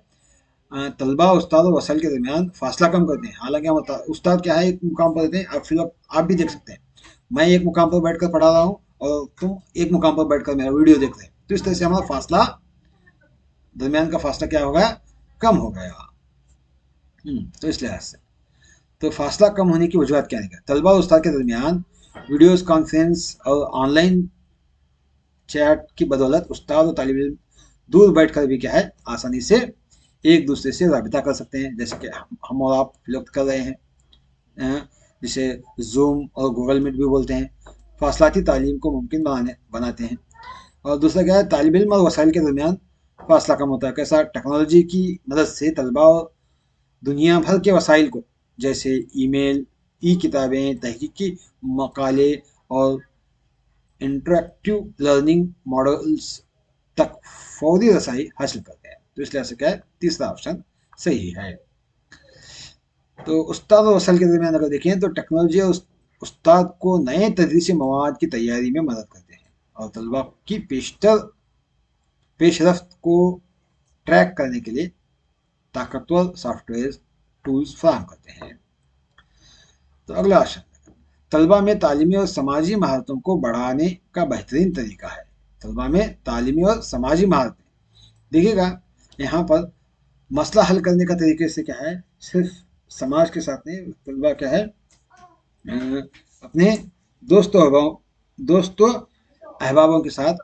तलबा, उस्ताद और वसाइल के दरमियान फासला कम करते हैं। हालांकि हम उस्ताद क्या है, एक मुकाम पर देते हैं, आप भी देख सकते हैं, मैं एक मुकाम पर बैठकर पढ़ा रहा हूँ और तुम एक मुकाम पर बैठकर मेरा वीडियो देख रहे हैं, तो इस तरह से हमारा फासला, दरमियान का फासला क्या होगा, कम हो गया। तो इस लिहाज से तो फासला कम होने की वजूहत क्या निकला, तलबा और उस्ताद के दरमियान वीडियोस कॉन्फ्रेंस और ऑनलाइन चैट की बदौलत उस्ताद और तालिब इल्म दूर बैठकर भी क्या है, आसानी से एक दूसरे से राबिता कर सकते हैं, जैसे कि हम और आप वक्त कर रहे हैं, जिसे जूम और गूगल मीट भी बोलते हैं। फासलाती तालीम को मुमकिन बनाते हैं। और दूसरा क्या है, तालिब इल्म और वसाइल के दरमियान फासला कम होता है। कैसा, टेक्नोलॉजी की मदद से तलबा और दुनिया भर के वसाइल को, जैसे ईमेल, ई किताबें, तहकीकी मकाले और इंटरेक्टिव लर्निंग मॉडल्स तक फौरी रसाई हासिल करते हैं। तो इसलिए ऐसे क्या है, तीसरा ऑप्शन सही है। तो उस्ताद और वसल के दरमियान अगर देखें तो टेक्नोलॉजी और उस्ताद को नए तदरीसी मवाद की तैयारी में मदद करते हैं और तलबा की पेशरफ्त को ट्रैक करने के लिए ताकतवर सॉफ्टवेयर टूल्स फराहम करते हैं। तो अगला ऑप्शन, तलबा में तालीमी और समाजी महारतों को बढ़ाने का बेहतरीन तरीका है। तलबा में तालीमी और समाजी महारतें, देखिएगा यहाँ पर मसला हल करने का तरीके से क्या है, सिर्फ समाज के साथ नहीं, तलबा क्या है, अपने दोस्तों अहबाबों के साथ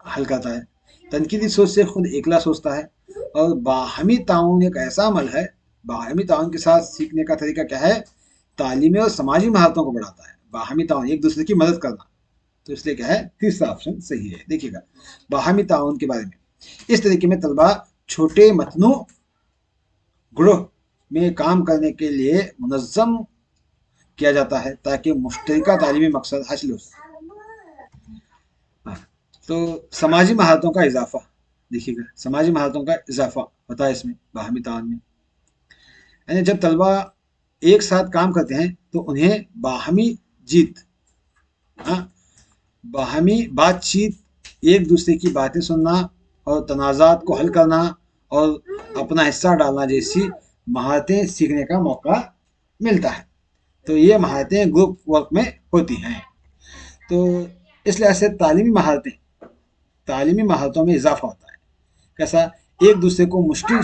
हल करता है। तनकीदी सोच से खुद एकला सोचता है। और बाहमी ताउन एक ऐसा अमल है, बाहमी ताउन के साथ सीखने का तरीका क्या है, तालीमी और समाजी महारतों को बढ़ाता है। बाहमी ताउन, एक दूसरे की मदद करना, तो इसलिए क्या है, तीसरा ऑप्शन सही है। देखिएगा, बाहमी ताउन के बारे में, इस तरीके में तलबा छोटे मतनू ग्रुप में काम करने के लिए मुनज़्ज़म किया जाता है ताकि मुश्तरका तालीमी मकसद हासिल हो सके। तो समाजी महारतों का इजाफा, देखिएगा समाजी महारतों का इजाफा होता है इसमें, बाहमी ताउन में। यानी जब तलबा एक साथ काम करते हैं तो उन्हें बाहमी जीत, हाँ, बाहमी बातचीत, एक दूसरे की बातें सुनना और तनाज़ात को हल करना और अपना हिस्सा डालना जैसी महारतें सीखने का मौका मिलता है। तो ये महारतें ग्रुप वर्क में होती हैं। तो इस लिहाज से तालीमी महारतों में इजाफा होता है। कैसा, एक दूसरे को मुश्किल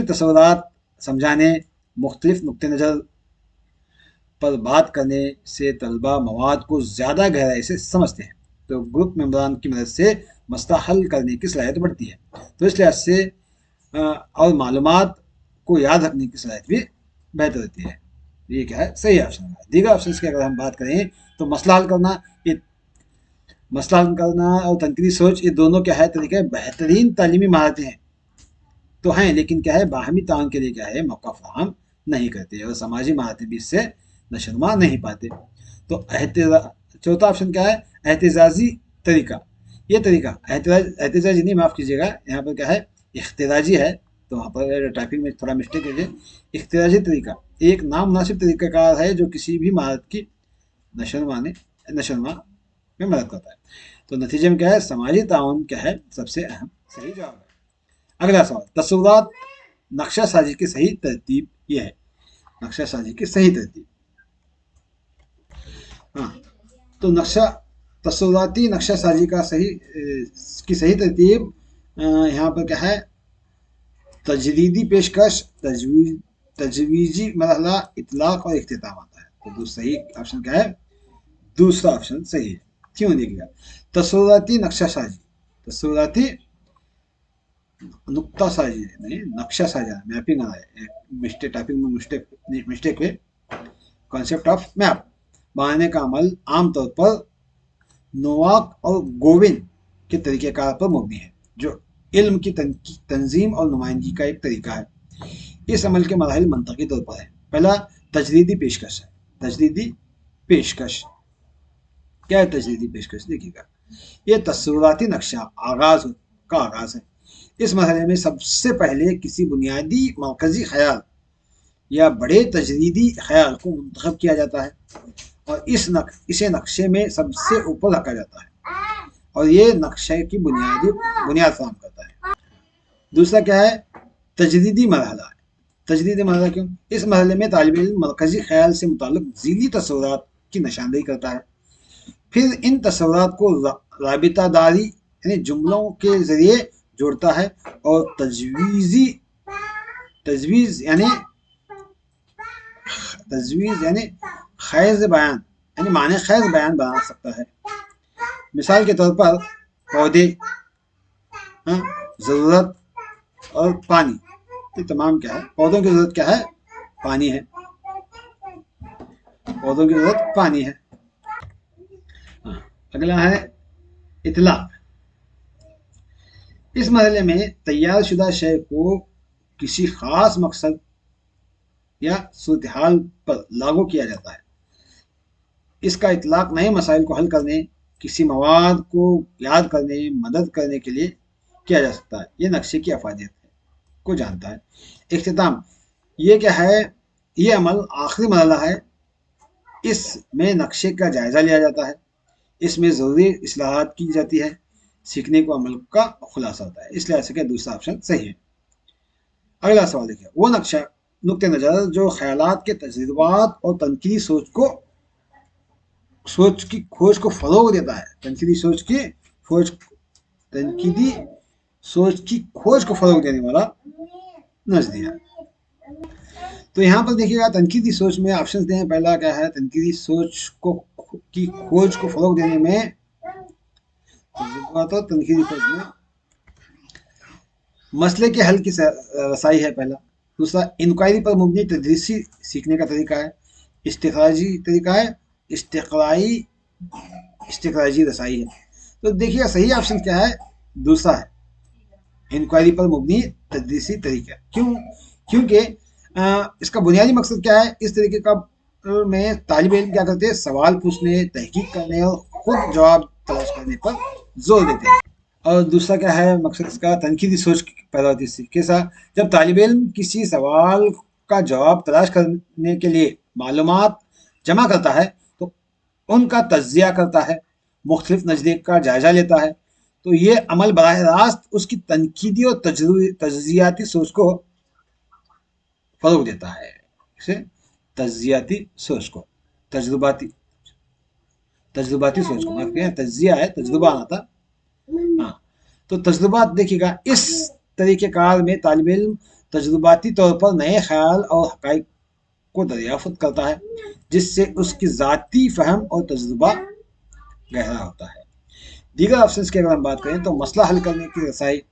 तस्वुरात समझाने, मुख्तलिफ नुक्ते नज़र पर बात करने से तलबा मवाद को ज़्यादा गहराई से समझते हैं। तो ग्रुप मेम्बरान की मदद से मसला हल करने की सलाहियत बढ़ती है। तो इस लिहाज से और मालूमात को याद रखने की सलाहियत भी बेहतर होती है। ये क्या है, सही ऑप्शन है। दीगर ऑप्शन की अगर हम बात करें तो मसला हल करना और तनकीदी सोच, ये दोनों क्या है, तरीके बेहतरीन तालीमी महारतें हैं तो हैं, लेकिन क्या है, बाहमी ताउन के लिए क्या है, मौका फराहम नहीं करते और समाजी महारतें भी इससे नशोनुमा नहीं पाते। तो चौथा ऑप्शन क्या है, एहतजाजी तरीका। ये तरीका एहतजाजी नहीं, माफ़ कीजिएगा, यहाँ पर क्या है, इख्तिराजी है, तो वहाँ पर टाइपिंग में थोड़ा मिस्टेक है। इख्तिराजी तरीका एक नामुनासिब तरीक़ाकार है जो किसी भी महारत की नशोनुमा में मदद करता है। तो नतीजे में क्या है, समाजी ताउन क्या है, सबसे अहम सही जवाब है। अगला सवाल, तस्वुरात नक्शा साजी की सही तरतीब, ये है नक्शा साजी की सही तरतीब। हाँ, तो तस्वुराती नक्शा साजी का की सही तरतीब, यहाँ पर क्या है, तजरीदी पेशकश, तजवीजी मरहला, इतलाक और इख्तिताम आता है। तो सही ऑप्शन क्या है? दूसरा ऑप्शन सही है। क्यों? देखिएगा, तस्वुराती नक्शा साजी, तस्वुराती नुक्ता साजी नहीं, नक्शा साजा, मैपिंग आ रहा है, मिस्टेक, टाइपिंग में मिस्टेक है। कॉन्सेप्ट ऑफ मैप बनाने का अमल आमतौर पर नोवाक और गोविन के तरीक़ेकार पर मुबनी है, जो इल्म की तंजीम और नुमाइंदगी का एक तरीका है। इस अमल के मराहिल मंतकी तौर पर है। पहला तजरीदी पेशकश है। तजरीदी पेशकश क्या है? तजरीदी पेशकश देखिएगा, ये तस्वुराती नक्शा आगाज है। इस मरहले में सबसे पहले किसी बुनियादी मरकजी ख्याल या बड़े तजरीदी ख्याल को मुंतखब किया जाता है और इसे नक्शे में सबसे ऊपर रखा जाता है और ये नक्शे की बुनियाद फराहम करता है। दूसरा क्या है? तजरीदी मरहला। तजरीदी मरहला क्यों? इस मरहले में तालिब इल्म मरकजी ख्याल से मुताल्लिक ज़ीली तस्वुरात की निशानदेही करता है, फिर इन तस्वुरात को राबितादारी यानी जुमलों के जरिए जोड़ता है और तजवीज़ यानी खैज़ बयान यानी माने खैज़ बयान बना सकता है। मिसाल के तौर पर पौधे, ज़रूरत और पानी, ये तमाम क्या है? पौधों की ज़रूरत क्या है? पानी है। पौधों की ज़रूरत पानी है। अगला है इतलाक। इस मरहले में तैयार शुदा शय को किसी खास मकसद या सूरत हाल पर लागू किया जाता है। इसका इतलाक नए मसाइल को हल करने, किसी मवाद को याद करने, मदद करने के लिए किया जा सकता है। ये नक्शे की अफादियत को जानता है। इख्तिताम, ये क्या है? ये अमल आखिरी मरहला है। इसमें नक्शे का जायजा लिया जाता है, इसमें ज़रूरी इस्लाहात की जाती है, सीखने को अमल का खुलासा होता है। इसलिए ऐसे दूसरा ऑप्शन सही है। अगला सवाल देखिए, वो नक्शा नुक्ते नज़र जो ख्यालात के तजुर्बात और तनकीदी सोच की खोज को फरोग देता है। तनकीदी सोच की खोज को फरोग देने वाला नजरिया। तो यहाँ पर देखिएगा, तनकीदी सोच में ऑप्शन दें। पहला क्या है? तनकीदी सोच की खोज को फरोग देने में तो तनकीदी खोज में मसले के हल की रसाई है पहला। दूसरा, इंक्वायरी पर मुबनी तदरीसी सीखने का तरीका है। इस्तिखराजी तरीका है, इस्तिखराजी रसाई है। तो देखिएगा, सही ऑप्शन क्या है? दूसरा है, इंक्वायरी पर मुबनी तदरीसी तरीका। क्यों? क्योंकि इसका बुनियादी मकसद क्या है? इस तरीके का में तालिब इल्म क्या करते हैं? सवाल पूछने, तहकीक करने और खुद जवाब तलाश करने पर जोर देते हैं। और दूसरा क्या है मकसद इसका? तनकीदी सोच पैदा होती है। के साथ जब तालिब इल्म किसी सवाल का जवाब तलाश करने के लिए मालूमात जमा करता है तो उनका तज्जिया करता है, मुख्तलिफ नज़रिए का जायजा लेता है, तो ये अमल बराह रास्त उसकी तनकीदी और तज्जियाती सोच को फरोग देता है। इसे तज्जियाती सोच को, तजुर्बाती सोच को माफ करें, तज्जिया है, तजुर्बा आना था। हाँ, तो तजुर्बात देखिएगा, इस तरीके कार में तालिब इल्म तजुर्बाती तौर पर नए ख्याल और हक़ाइक़ को दरियाफ्त करता है, जिससे उसकी ज़ाती फ़हम और तजुर्बा गहरा होता है। दीगर ऑप्शन की अगर हम बात करें तो मसला हल करने की रसाई,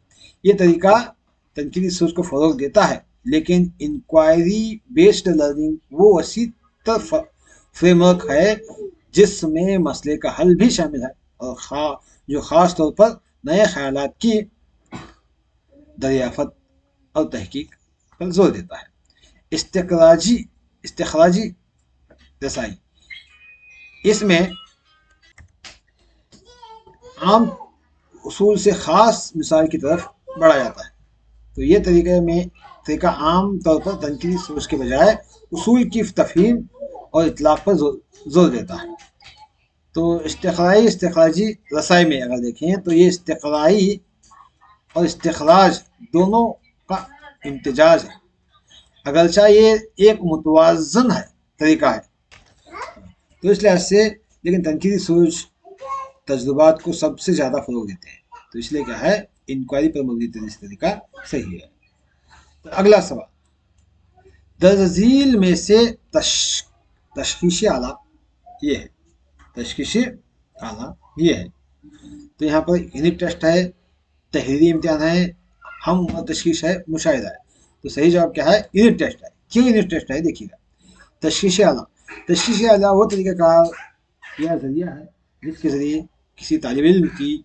ये तरीका तनकीदी सोच को फ़रोग देता है, लेकिन इंक्वायरी बेस्ड लर्निंग वो वसी फ्रेमवर्क है जिसमें मसले का हल भी शामिल है और जो ख़ास तौर पर नए ख्यालात की दरियाफ़त और तहकीक पर जोर देता है। इस्तिखराजी रसाई, इसमें आम उसूल से ख़ास मिसाल की तरफ बढ़ा जाता है। तो ये तरीका आम तौर पर तनकीदी सोच के बजाय उसूल की तफहीम और इतलाक़ पर जोर देता है। तो इस्तिखराजी रसाई में अगर देखें तो ये इस्तिखराई और इस्तिखराज दोनों का इम्तिजाज है, अगरचा ये एक मुतवाज़न है तरीका है। तो इस लिहाज से लेकिन तनकीदी सोच तजुर्बात को सबसे ज़्यादा फ़रोग देते हैं। तो इसलिए क्या है? इंक्वायरी पर मुबनी तरीका सही है। अगला सवाल, दर्ज झील में से तशखीशी आला ये है, तशखीशी आला ये है। तो यहाँ पर यूनिट टेस्ट है, तहरीरी इम्तिहान है, हम उम्र तशखीश है, मुशाहिदा है। तो सही जवाब क्या है? यूनिट टेस्ट है। क्यों यूनिट टेस्ट है देखिएगा। तशखीशी आला, तशखीशी आला वो तरीक़ाकार या ज़रिया है जिसके ज़रिए किसी तालिब इल्म की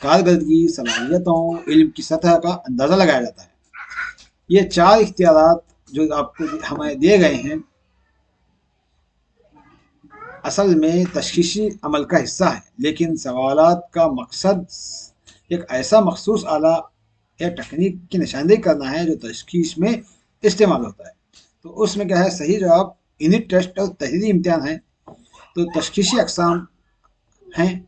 कारकर्दगी, सलाहियतों, इल्म की सतह का अंदाज़ा लगाया जाता है। ये 4 इख्तियारात जो आपको हमें दिए गए हैं असल में तशखीशी अमल का हिस्सा है, लेकिन सवालात का मकसद एक ऐसा मखसूस आला या तकनीक की निशानदेही करना है जो तशखीश में इस्तेमाल होता है। तो उसमें क्या है? सही जवाब यूनिट टेस्ट और तहरीरी इम्तिहान है। तो तशखीशी अक़साम हैं,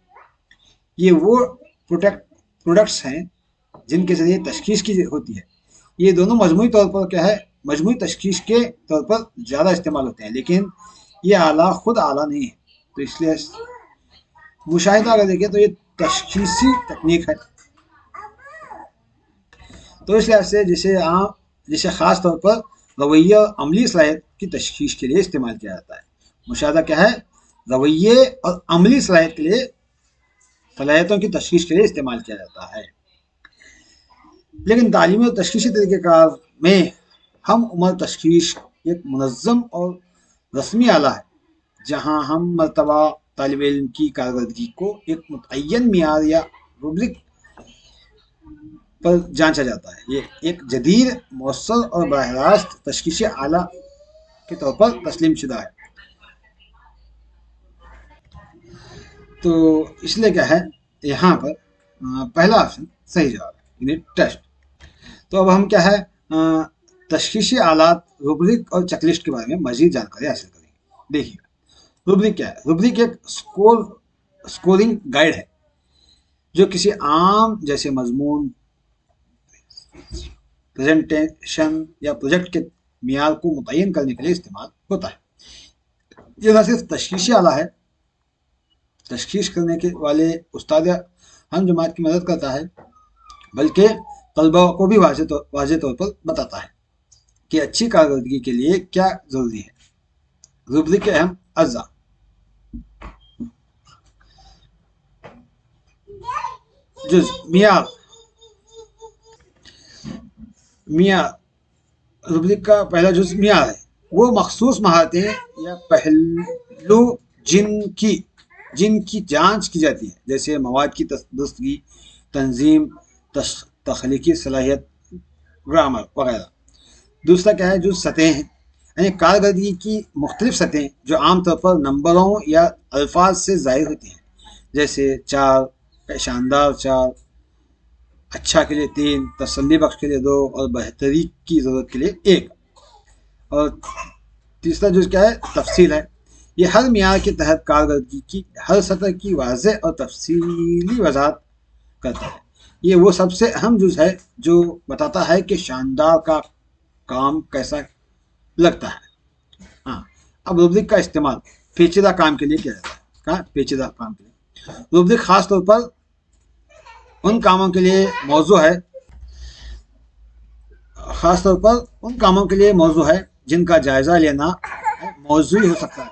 ये वो प्रोडक्ट्स हैं जिनके ज़रिए तशखीश की होती है। ये दोनों मजमूई तौर पर क्या है? मजमूई तशखीश के तौर पर ज़्यादा इस्तेमाल होते हैं, लेकिन ये आला खुद आला नहीं है। तो इसलिए मुशाहिदा अगर देखें तो ये तशखीसी तकनीक है। तो इस लिहाज से जिसे ख़ास तौर पर रवैया और अमली सलाहियत की तशखीश के लिए इस्तेमाल किया जाता है। मुशाहिदा क्या है? रवैये और अमली सलाहियत के लिए, सलाहियतों की तशखीश के लिए इस्तेमाल किया जाता है। लेकिन तालीमी और तशखीशी तरीक़ेकार में हम उम्र तशखीश एक मुनज़्ज़म और रस्मी आला है, जहाँ हम मरतबा तालिब इल्म की कारकर्दगी को एक मुतय्यन मियार या रुब्रिक पर जांचा जाता है। ये एक जदीद, मौसर और बराह रास्त तशखीशी आला के तौर पर तस्लीम शुदा है। तो इसलिए क्या है, यहाँ पर पहला ऑप्शन सही जवाब है, यूनिट टेस्ट। तो अब हम क्या है, तशखीशी आलात, रुब्रिक और चेकलिस्ट के बारे में मज़ीद जानकारी हासिल करेंगे। देखिए, रुब्रिक क्या है? रुब्रिक एक स्कोरिंग गाइड है जो किसी आम जैसे मजमून, प्रेजेंटेशन या प्रोजेक्ट के मियार को मुतय्यन करने के लिए इस्तेमाल होता है। ये न सिर्फ तशखीशी आला है, तशखीश करने के वाले उस्ताद हम जमात की मदद करता है, बल्कि तलबा को भी वाज़ेह तौर पर बताता है कि अच्छी कारकर्दगी के लिए क्या ज़रूरी है। रुब्रिक के अहम अज़्ज़ा, जुज़, मियार। रुब्रिक का पहला जुज़ मियार है। वो मखसूस महारतें या पहलू जिनकी जांच की जाती है, जैसे मवाद की दुरुस्तगी, तंजीम, तख्लीकी सलाहियत, ग्रामर वगैरह। दूसरा क्या है? जो सतहें हैं, यानी कारकर्दगी की मुख्तलिफ सतहें जो आमतौर पर नंबरों या अल्फाज से ज़ाहिर होती हैं, जैसे 4, शानदार 4, अच्छा के लिए 3, तसल्ली बख्श के लिए 2 और बेहतरी की ज़रूरत के लिए 1। और तीसरा जो क्या है? तफसील है। ये हर मियार के तहत कारकर्दगी की हर सतह की वाज़ेह और तफसीली वजाहत करता है। ये वो सबसे अहम जुज़ है जो बताता है कि शानदार का काम कैसा लगता है। हाँ, अब रुब्रिक का इस्तेमाल पेचीदा काम के लिए किया जाता है। कहाँ? पेचीदा काम के लिए रुब्रिक ख़ास तौर पर उन कामों के लिए मौजू है, जिनका जायज़ा लेना मौजूद हो सकता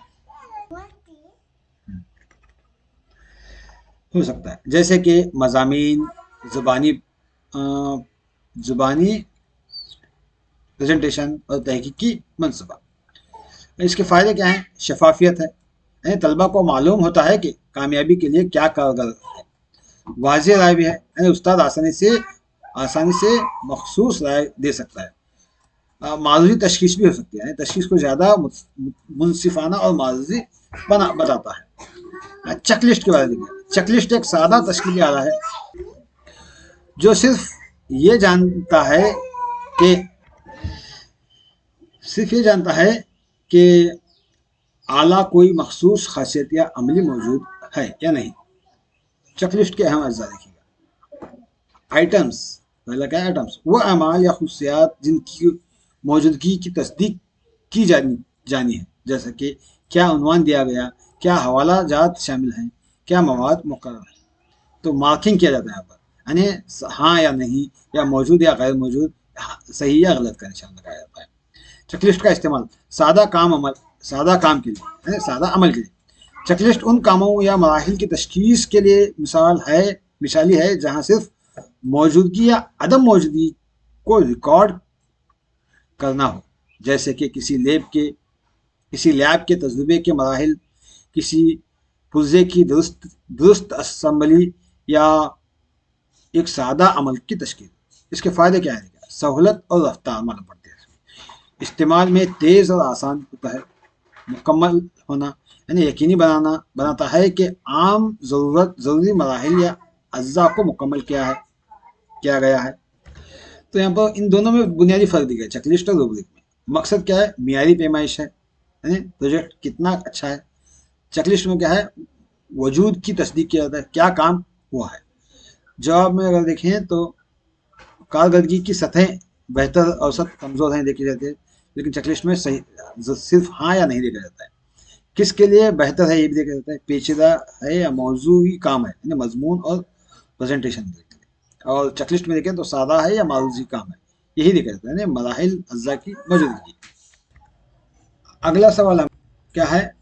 है, जैसे कि मज़ामीन, ज़ुबानी प्रेजेंटेशन और तहकीकी मनसूबा। इसके फ़ायदे क्या हैं? शफाफियत है, यानी तलबा को मालूम होता है कि कामयाबी के लिए क्या कारगर है। वाज़ेह राय भी है, यानी उस्ताद आसानी से मखसूस राय दे सकता है। मारूजी तशखीस भी हो सकती है, तशखीस को ज़्यादा मुनसिफाना और मारूजी बताता है। चेकलिस्ट के बारे में, चेकलिस्ट एक सादा तशकीली आला है जो सिर्फ ये जानता है कि आला कोई मखसूस खासियत या अमली मौजूद है या नहीं। चेकलिस्ट के अहम अज्जा देखिएगा। आइटम्स, पहला क्या है? आइटम्स वो अमाल या खुशियात जिनकी मौजूदगी की तस्दीक की जानी है, जैसे कि क्या उन्वान दिया गया, क्या हवाला जात शामिल हैं, क्या मवाद मुकर्रर है। तो मार्किंग किया जाता है यहाँ पर, यानी हाँ या नहीं, या मौजूद या गैर मौजूद, सही या गलत का निशान लगाया जाता है। चेकलिस्ट का इस्तेमाल सादा काम के लिए, सादा अमल के लिए। चेकलिस्ट उन कामों या मराहिल की तशखीस के लिए मिसाली है जहां सिर्फ मौजूदगी या अदम मौजूदगी को रिकॉर्ड करना हो, जैसे कि किसी लैब के तजुर्बे के मराहिल, किसी पुर्जे की दुरुस्त असम्बली या एक सादा अमल की तश्कील। इसके फ़ायदे क्या है? सहूलत और रफ्तार मालूम पड़ती है। इस्तेमाल में तेज़ और आसान होता है। मुकम्मल होना यानी यकीनी बनाता है कि आम ज़रूरी मराहिल या अज्जा को मुकम्मल किया गया है। तो यहाँ पर इन दोनों में बुनियादी फ़र्क दिखा है, चेकलिस्ट और रूब्रिक में। मकसद क्या है? मियारी पैमाइश है, यानी प्रोजेक्ट कितना अच्छा है। चेकलिस्ट में क्या है? वजूद की तस्दीक किया जाता है, क्या काम हुआ है। जवाब में अगर देखें तो कारकर्दगी की सतहें बेहतर, औसत, कमज़ोर हैं देखी जाती है, लेकिन चेकलिस्ट में सही सिर्फ हाँ या नहीं देखा जाता है। किसके लिए बेहतर है ये भी देखा जाता है, पेचीदा है या मौजूदी काम है, यानी मजमून और प्रेजेंटेशन के लिए। और चेकलिस्ट में देखें तो सादा है या मारूजी काम है, यही देखा जाता है, यानी मराहिल अज्जा की मौजूदगी। अगला सवाल हम क्या है?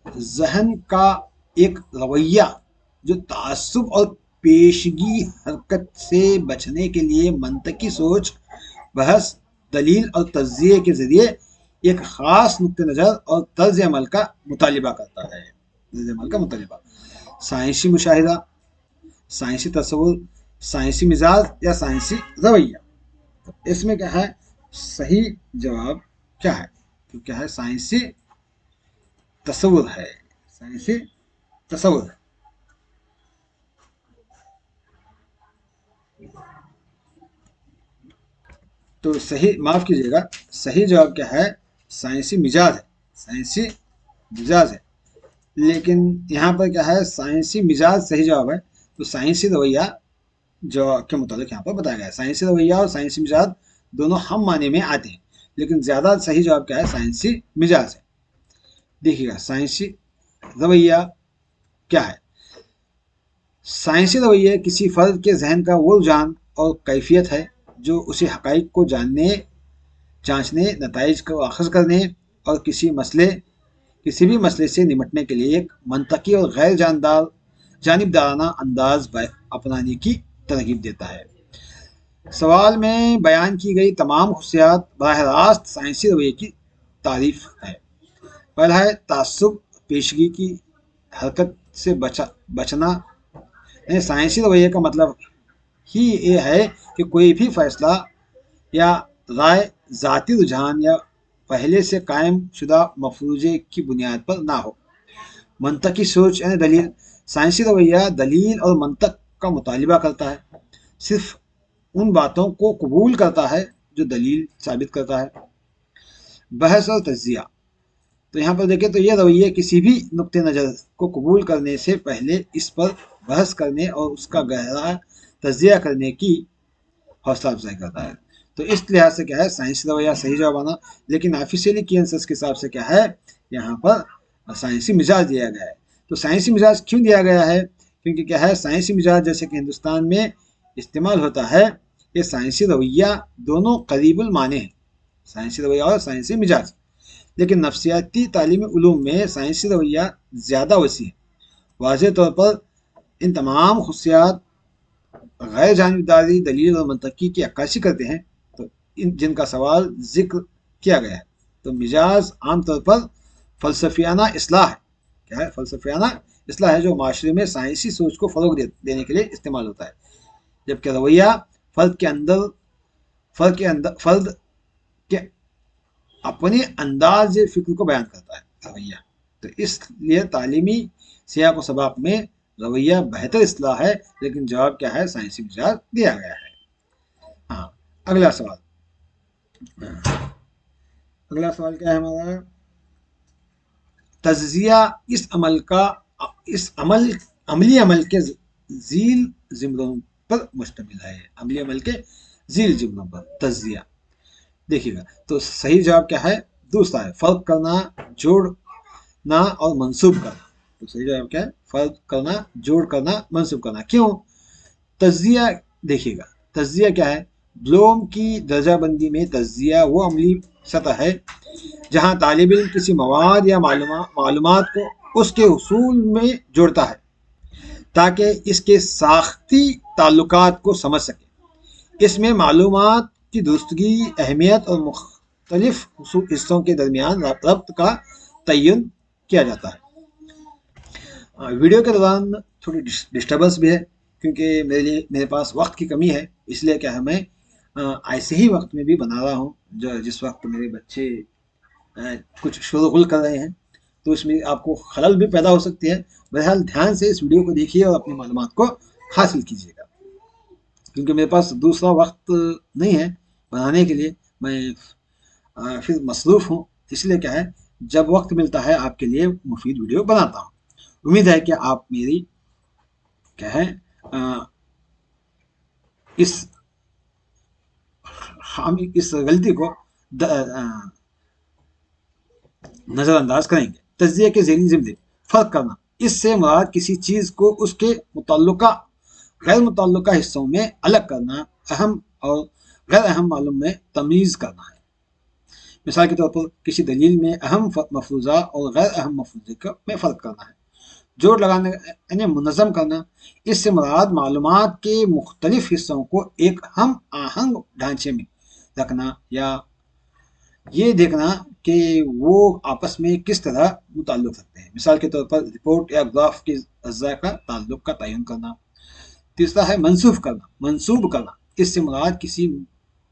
जहन का एक रवैया जो तासुब और पेशगी हरकत से बचने के लिए मंतकी सोच, बहस, दलील और तज्जिये के जरिए एक खास नुक्ते नज़र और तर्ज अमल का मुतालिबा करता है। तर्ज अमल का मुतालिबा, साइंसी मुशाहिदा, साइंसी तस्वुर, साइंसी मिजाज या साइंसी रवैया। तो इसमें क्या है? सही जवाब क्या है? तो क्या है? साइंसी तस्वुर है, साइंसी तस्वुर है। तो सही, माफ कीजिएगा, सही जवाब क्या है? साइंसी मिजाज है, साइंसी मिजाज है। लेकिन यहाँ पर क्या है? साइंसी मिजाज सही जवाब है, तो साइंसी रवैया जो के मुताबिक यहाँ पर बताया गया है। साइंसी रवैया और साइंसी मिजाज दोनों हम माने में आते हैं, लेकिन ज्यादा सही जवाब क्या है? साइंसी मिजाज है। देखिएगा साइंसी रवैया क्या है? साइंसी रवैया किसी फर्द के जहन का वो रुझान और कैफियत है जो उसे हकाइक को जानने, जांचने, नताइज को अखज़ करने और किसी भी मसले से निपटने के लिए एक मंतकी और गैर जानिबदाराना अंदाज अपनाने की तरगीब देता है। सवाल में बयान की गई तमाम खुशियात बराह रास्त साइंसी रवैये की तारीफ है। पहला है तासुब, पेशगी की हरकत से बचना। साइंसी रवैये का मतलब ही ये है कि कोई भी फैसला या राय ज़ाती रुझान या पहले से कायम शुदा मफरूजे की बुनियाद पर ना हो। मंतकी सोच यानी दलील, साइंसी रवैया दलील और मंतक का मुतालिबा करता है, सिर्फ उन बातों को कबूल करता है जो दलील साबित करता है। बहस और तज्जिया, तो यहाँ पर देखें तो यह रवैया किसी भी नुक्ते नज़र को कबूल करने से पहले इस पर बहस करने और उसका गहरा तज्जिया करने की हौसला अफजाई करता है। तो इस लिहाज से क्या है? साइंसी रवैया सही जवाब आना। लेकिन ऑफिशियली की आंसर्स के हिसाब से क्या है? यहाँ पर साइंसी मिजाज दिया गया है। तो साइंसी मिजाज क्यों दिया गया है? क्योंकि क्या है? साइंसी मिजाज जैसे कि हिंदुस्तान में इस्तेमाल होता है, ये साइंसी रवैया दोनों करीबुल माने हैं, साइंसी रवैया और साइंसी मिजाज। लेकिन नफ्सियाती तालीमी उलूम में साइंसी रवैया ज़्यादा वसी है। वाज़ेह तौर पर इन तमाम खुशियात गैर जानिबदारी, दलील और मंतकी की अक्कासी करते हैं, तो जिनका सवाल जिक्र किया गया है। तो मिजाज आमतौर पर फलसफियाना इसलाह है। क्या है? फलसफियाना इसलाह है जो माशरे में साइंसी सोच को फ़रोग देने के लिए इस्तेमाल होता है, जबकि रवैया फ़र्द के अपने अंदाज फ़िक्र को बयान करता है रवैया। तो इसलिए तालीमी सियाक व सबाक में रवैया बेहतर इसलाह है, लेकिन जवाब क्या है? साइंसी मिजाज दिया गया है। हाँ, अगला सवाल क्या है हमारा? तज्जिया इस अमली अमल के जील जिम्रों पर मुश्तमिल है। अमली अमल के जील जिम्रों पर तज्जिया। देखिएगा, तो सही जवाब क्या है? दूसरा है फर्क करना, जोड़ना और मंसूब करना। तो सही जवाब क्या है? फर्क करना, जोड़ करना, मंसूब करना। क्यों? तज्जिया देखिएगा, तज्जिया क्या है? ब्लूम की दर्जाबंदी में तज्जिया वो अमली सतह है जहां तालिब इल्म किसी मवाद या मालूमात को उसके उसूल में जोड़ता है ताकि इसके साख्ती ताल्लुकात को समझ सके। इसमें मालूमात की दुरुस्तगी, अहमियत और मुख्तलिफ हिस्सों के दरमियान रब्त का तयन किया जाता है। वीडियो के दौरान थोड़ी डिस्टर्बेंस भी है क्योंकि मेरे पास वक्त की कमी है, इसलिए क्या है मैं ऐसे ही वक्त में भी बना रहा हूँ जो जिस वक्त मेरे बच्चे कुछ शोरगुल कर रहे हैं, तो इसमें आपको खलल भी पैदा हो सकती है। बहरहाल ध्यान से इस वीडियो को देखिए और अपनी मालूमात को हासिल कीजिएगा, क्योंकि मेरे पास दूसरा वक्त नहीं है बनाने के लिए, मैं फिर मसरूफ़ हूँ, इसलिए क्या है जब वक्त मिलता है आपके लिए मुफीद वीडियो बनाता हूँ। उम्मीद है कि आप मेरी क्या है इस हम इस गलती को नज़रअंदाज करेंगे। तज्जिया के ज़ेनी ज़िम्मे फ़र्क करना, इससे मुराद किसी चीज़ को उसके मुतल्लिका गैर मुतल्लिका हिस्सों में अलग करना, अहम और गैर अहम मालूम में तमीज़ करना है। मिसाल के तौर पर किसी दलील में अहम मफरूज़ा और गैर अहम मफरूज़े में फ़र्क करना है। जोड़ लगाने यानी मुनज़्ज़म करना, इससे मुराद मालूमात के मुख्तलिफ हिस्सों को एक हम आहंग ढांचे में रखना या ये देखना कि वो आपस में किस तरह मुताल्लुक़ रखते हैं। मिसाल के तौर पर रिपोर्ट या ग्राफ के अज्जा का ताल्लुक़ का तयन करना। तीसरा है मंसूब करना, इससे मुराद किसी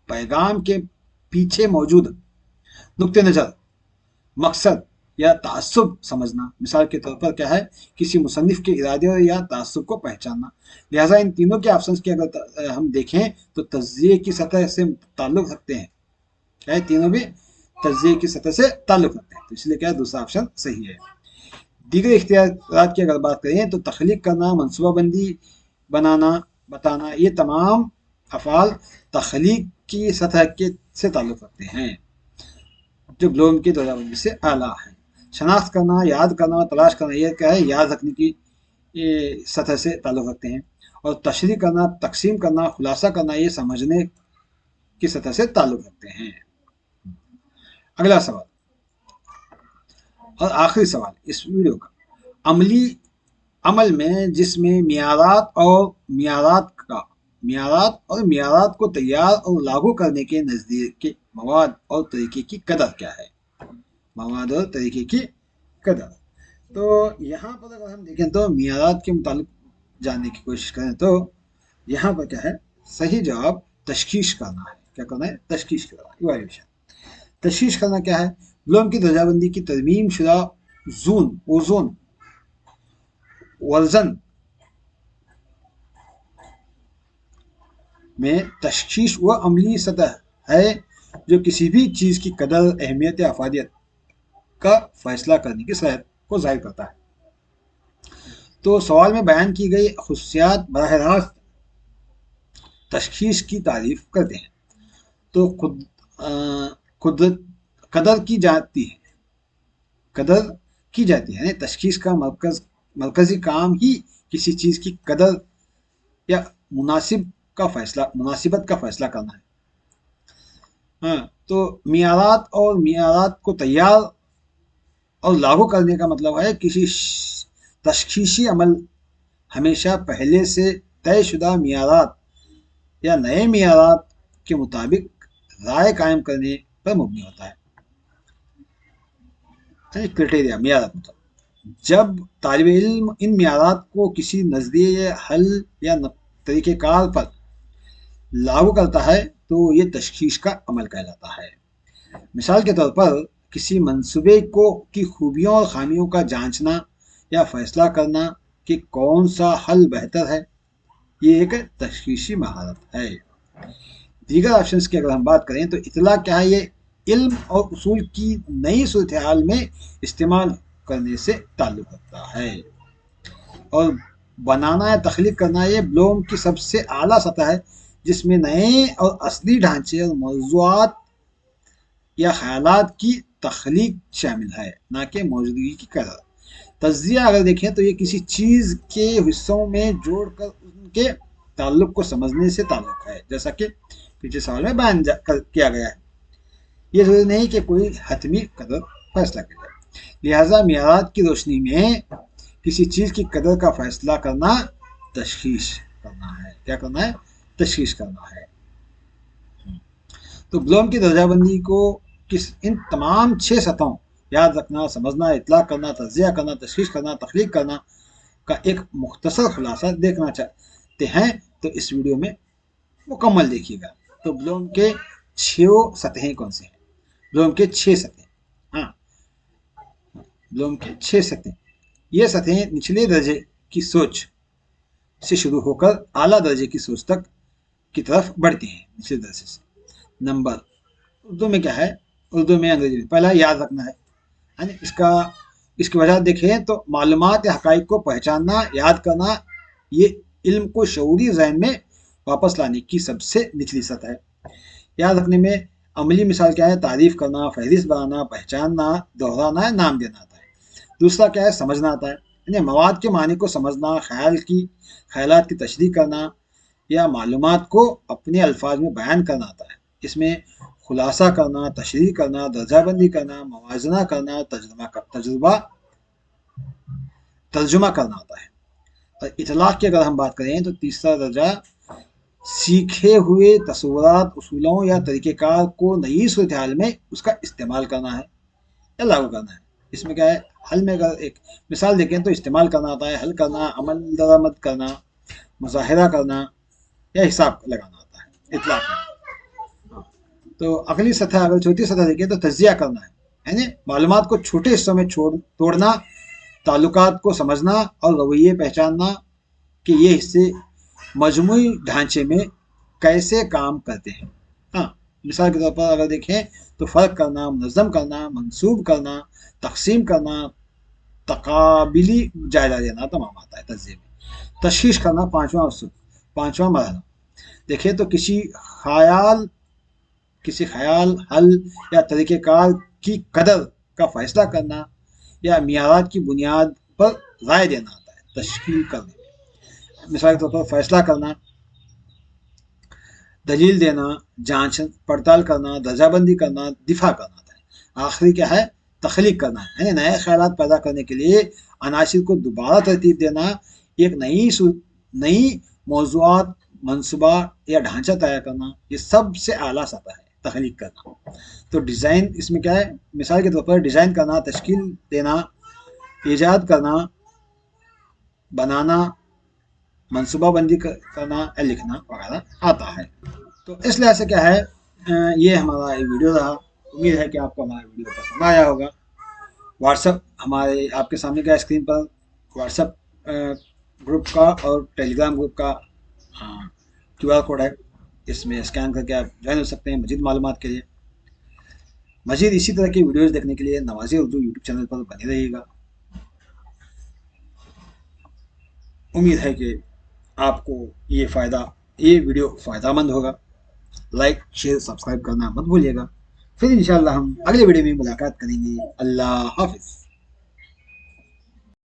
पैगाम के पीछे मौजूद नुक्ते नज़र, मकसद या तासुब समझना। मिसाल के तौर पर क्या है किसी मुसन्निफ के इरादे या तासुब को पहचानना। लिहाजा इन तीनों के ऑप्शंस की अगर हम देखें तो तज्जिये की सतह से ताल्लुक़ रखते हैं, क्या है तीनों भी तज्जिये की सतह से ताल्लुक़ रखते हैं, तो इसलिए क्या है दूसरा ऑप्शन सही है। दीगर इख्तियारात की अगर बात करें तो तख्लीक करना, मनसूबाबंदी बनाना, बताना, ये तमाम अफ़ाल तख्लीक की सतह के से ताल्लुक़ रखते हैं जो ब्लूम की दर्जाबंदी से आला है। शनाख्त करना, याद करना, तलाश करना, ये क्या है याद रखने की सतह से ताल्लुक़ रखते हैं। और तशरीह करना, तकसीम करना, खुलासा करना, ये समझने की सतह से ताल्लुक़ रखते हैं। अगला सवाल और आखिरी सवाल इस वीडियो का, अमल में जिसमें मियारात को तैयार और लागू करने के नज़दीक के मवाद और तरीके की कदर क्या है। मवाद और तरीके की कदर, तो यहाँ पर अगर हम देखें तो मियारात के मुतालिक जानने की कोशिश करें तो यहाँ पर क्या है सही जवाब तशखीश करना है। क्या करना है? तशखीश करना, इवैल्यूएशन। तशखीश करना क्या है? ब्लूम की दर्जाबंदी की तरमीम शुदा ओजोन वर्जन में तशखीश वह अमली सतह है जो किसी भी चीज़ की कदर, अहमियत या अफादियत का फैसला करने की सलाहियत को जाहिर करता है। तो सवाल में बयान की गई खुसूसियात बराह रास्त तशखीश की तारीफ करते हैं। तो कुदरत कदर की जाती है, तशखीश का मरकजी काम ही किसी चीज़ की कदर या मुनासिबत का फैसला करना है। हाँ, तो मियारात को तैयार और लागू करने का मतलब है किसी तशखीशी अमल हमेशा पहले से तयशुदा मियारात या नए मियारात के मुताबिक राय कायम करने पर मुबनी होता है। क्राइटेरिया मियारात मतलब जब तालिब इल्म इन मियारात को किसी नजरिए हल या तरीक़ेकार पर लागू करता है तो ये तशखीश का अमल कहलाता है। मिसाल के तौर पर किसी मंसूबे की खूबियों और खामियों का जांचना या फैसला करना कि कौन सा हल बेहतर है, ये एक तशखीशी महारत है। दीगर ऑप्शंस की अगर हम बात करें तो इतला क्या है, ये इल्म और उसूल की नई सूरत हाल में इस्तेमाल करने से ताल्लुक़ रखता है। और बनाना या तख्लीक करना, ये ब्लूम की सबसे आला सतह है जिसमें नए और असली ढांचे और मौज़ूआत या ख़यालात की तख्लीक शामिल है, ना कि मौजूदगी की कदर। तज्जिया अगर देखें तो ये किसी चीज़ के हिस्सों में जोड़कर उनके ताल्लुक़ को समझने से ताल्लुक़ है, जैसा कि पिछले सवाल में बयान किया गया है। ये जरूरी नहीं कि कोई हतमी कदर फैसला करे, लिहाजा मियारात की रोशनी में किसी चीज की कदर का फैसला करना तशखीस करना है। क्या करना है? तशखीस करना है। तो ब्लूम की दर्जाबंदी को किस इन तमाम 6 सतहों याद रखना, समझना, इतलाक करना, तज्जिया करना, तशखीस करना, तख्लीक करना का एक मुख्तसर खुलासा देखना चाहते हैं तो इस वीडियो में मुकम्मल देखिएगा। तो ब्लूम के 6 सतहें कौन से हैं? ब्लूम के 6 सतहें, हाँ, ब्लूम के 6 सतहें। ये सतहें निचले दर्जे की सोच से शुरू होकर आला दर्जे की सोच तक की तरफ बढ़ती हैं। निचले दर्जे से नंबर, उर्दू में क्या है, उर्दू में अंग्रेजी में, पहला याद रखना है ना। इसकी वजह देखें तो मालूमात या हकाइक को पहचानना, याद करना, ये इल्म को शऊरी ज़हन में वापस लाने की सबसे निचली सतह है। याद रखने में अमली मिसाल क्या है? तारीफ करना, फहरिस्त बनाना, पहचानना, दोहराना, नाम देना आता है। दूसरा क्या है? समझना आता है, यानी मवाद के मानी को समझना, ख्यालात की तशरीह करना या मालूमात को अपने अल्फाज में बयान करना आता है। इसमें खुलासा करना, तशरीह करना, दर्जाबंदी करना, मवाजना करना, तर्जुमा करना आता है। और इतलाक की अगर हम बात करें तो तीसरा दर्जा सीखे हुए तस्वुरात, उसूलों या तरीक़ेकार को नई सूरत हाल में उसका इस्तेमाल करना है या लागू करना है। इसमें क्या है? हल में अगर एक मिसाल देखें तो इस्तेमाल करना आता है, हल करना, अमल दरामद करना, मुज़ाहिरा करना या हिसाब लगाना आता है इतलाक में। तो अगली सतह, अगर छोटी सतह देखें तो तज्जिया करना है, यानी मालूमात को छोटे हिस्सों में तोड़ना, ताल्लुकात को समझना और रवैये पहचानना कि ये हिस्से मजमूई ढांचे में कैसे काम करते हैं। हाँ, मिसाल के तौर पर अगर देखें तो फ़र्क करना, मुनज़्ज़म करना, मंसूब करना, तकसीम करना, तकाबिली जायजा लेना तमाम आता है तज्जिये में। तशखीस करना पांचवा मरहला। देखें तो किसी ख्याल, हल या तरीक़ेकार की कदर का फैसला करना या मियारात की बुनियाद पर राय देना आता है तशकील करने में। मिसाल के तौर पर फैसला करना, दलील देना, जांच पड़ताल करना, दर्जाबंदी करना, दिफा करना आता है। आखिरी क्या है? तख्लीक करना है, यानी नए ख्यालात पैदा करने के लिए अनासिर को दोबारा तरतीब देना, एक नई मौज़ूआत, मनसूबा या ढांचा तैयार करना। ये सबसे आला सतह है तख्लीक करना। तो डिज़ाइन इसमें क्या है? मिसाल के तौर पर डिज़ाइन करना, तश्कील देना, ईजाद करना, बनाना, मनसूबाबंदी करना या लिखना वगैरह आता है। तो इस लिहाज से क्या है, ये हमारा एक वीडियो रहा। उम्मीद है कि आपको हमारा वीडियो पसंद आया होगा। व्हाट्सएप हमारे आपके सामने का स्क्रीन पर व्हाट्सएप ग्रुप का और टेलीग्राम ग्रुप का QR कोड है, इसमें स्कैन करके आप ज्वाइन हो सकते हैं मज़ीद मालूमात के लिए। मज़ीद इसी तरह की वीडियोज़ देखने के लिए नवाज़े उर्दू यूट्यूब चैनल पर बने रहिएगा। उम्मीद है कि आपको ये वीडियो फ़ायदामंद होगा। लाइक, शेयर, सब्सक्राइब करना मत भूलिएगा। फिर इंशाअल्लाह हम अगले वीडियो में मुलाकात करेंगे। अल्लाह हाफ़िज़।